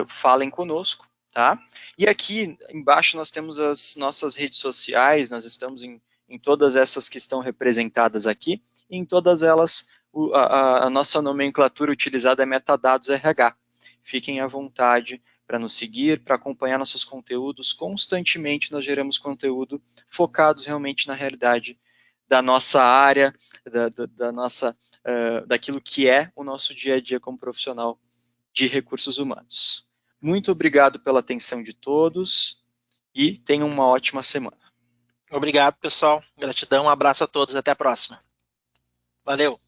falem conosco, tá? E aqui embaixo nós temos as nossas redes sociais, nós estamos em todas essas que estão representadas aqui, e em todas elas a nossa nomenclatura utilizada é Metadados RH. Fiquem à vontade para nos seguir, para acompanhar nossos conteúdos. Constantemente nós geramos conteúdo focados realmente na realidade da nossa área, da nossa, daquilo que é o nosso dia a dia como profissional de recursos humanos. Muito obrigado pela atenção de todos e tenham uma ótima semana. Obrigado, pessoal. Gratidão, um abraço a todos, até a próxima. Valeu!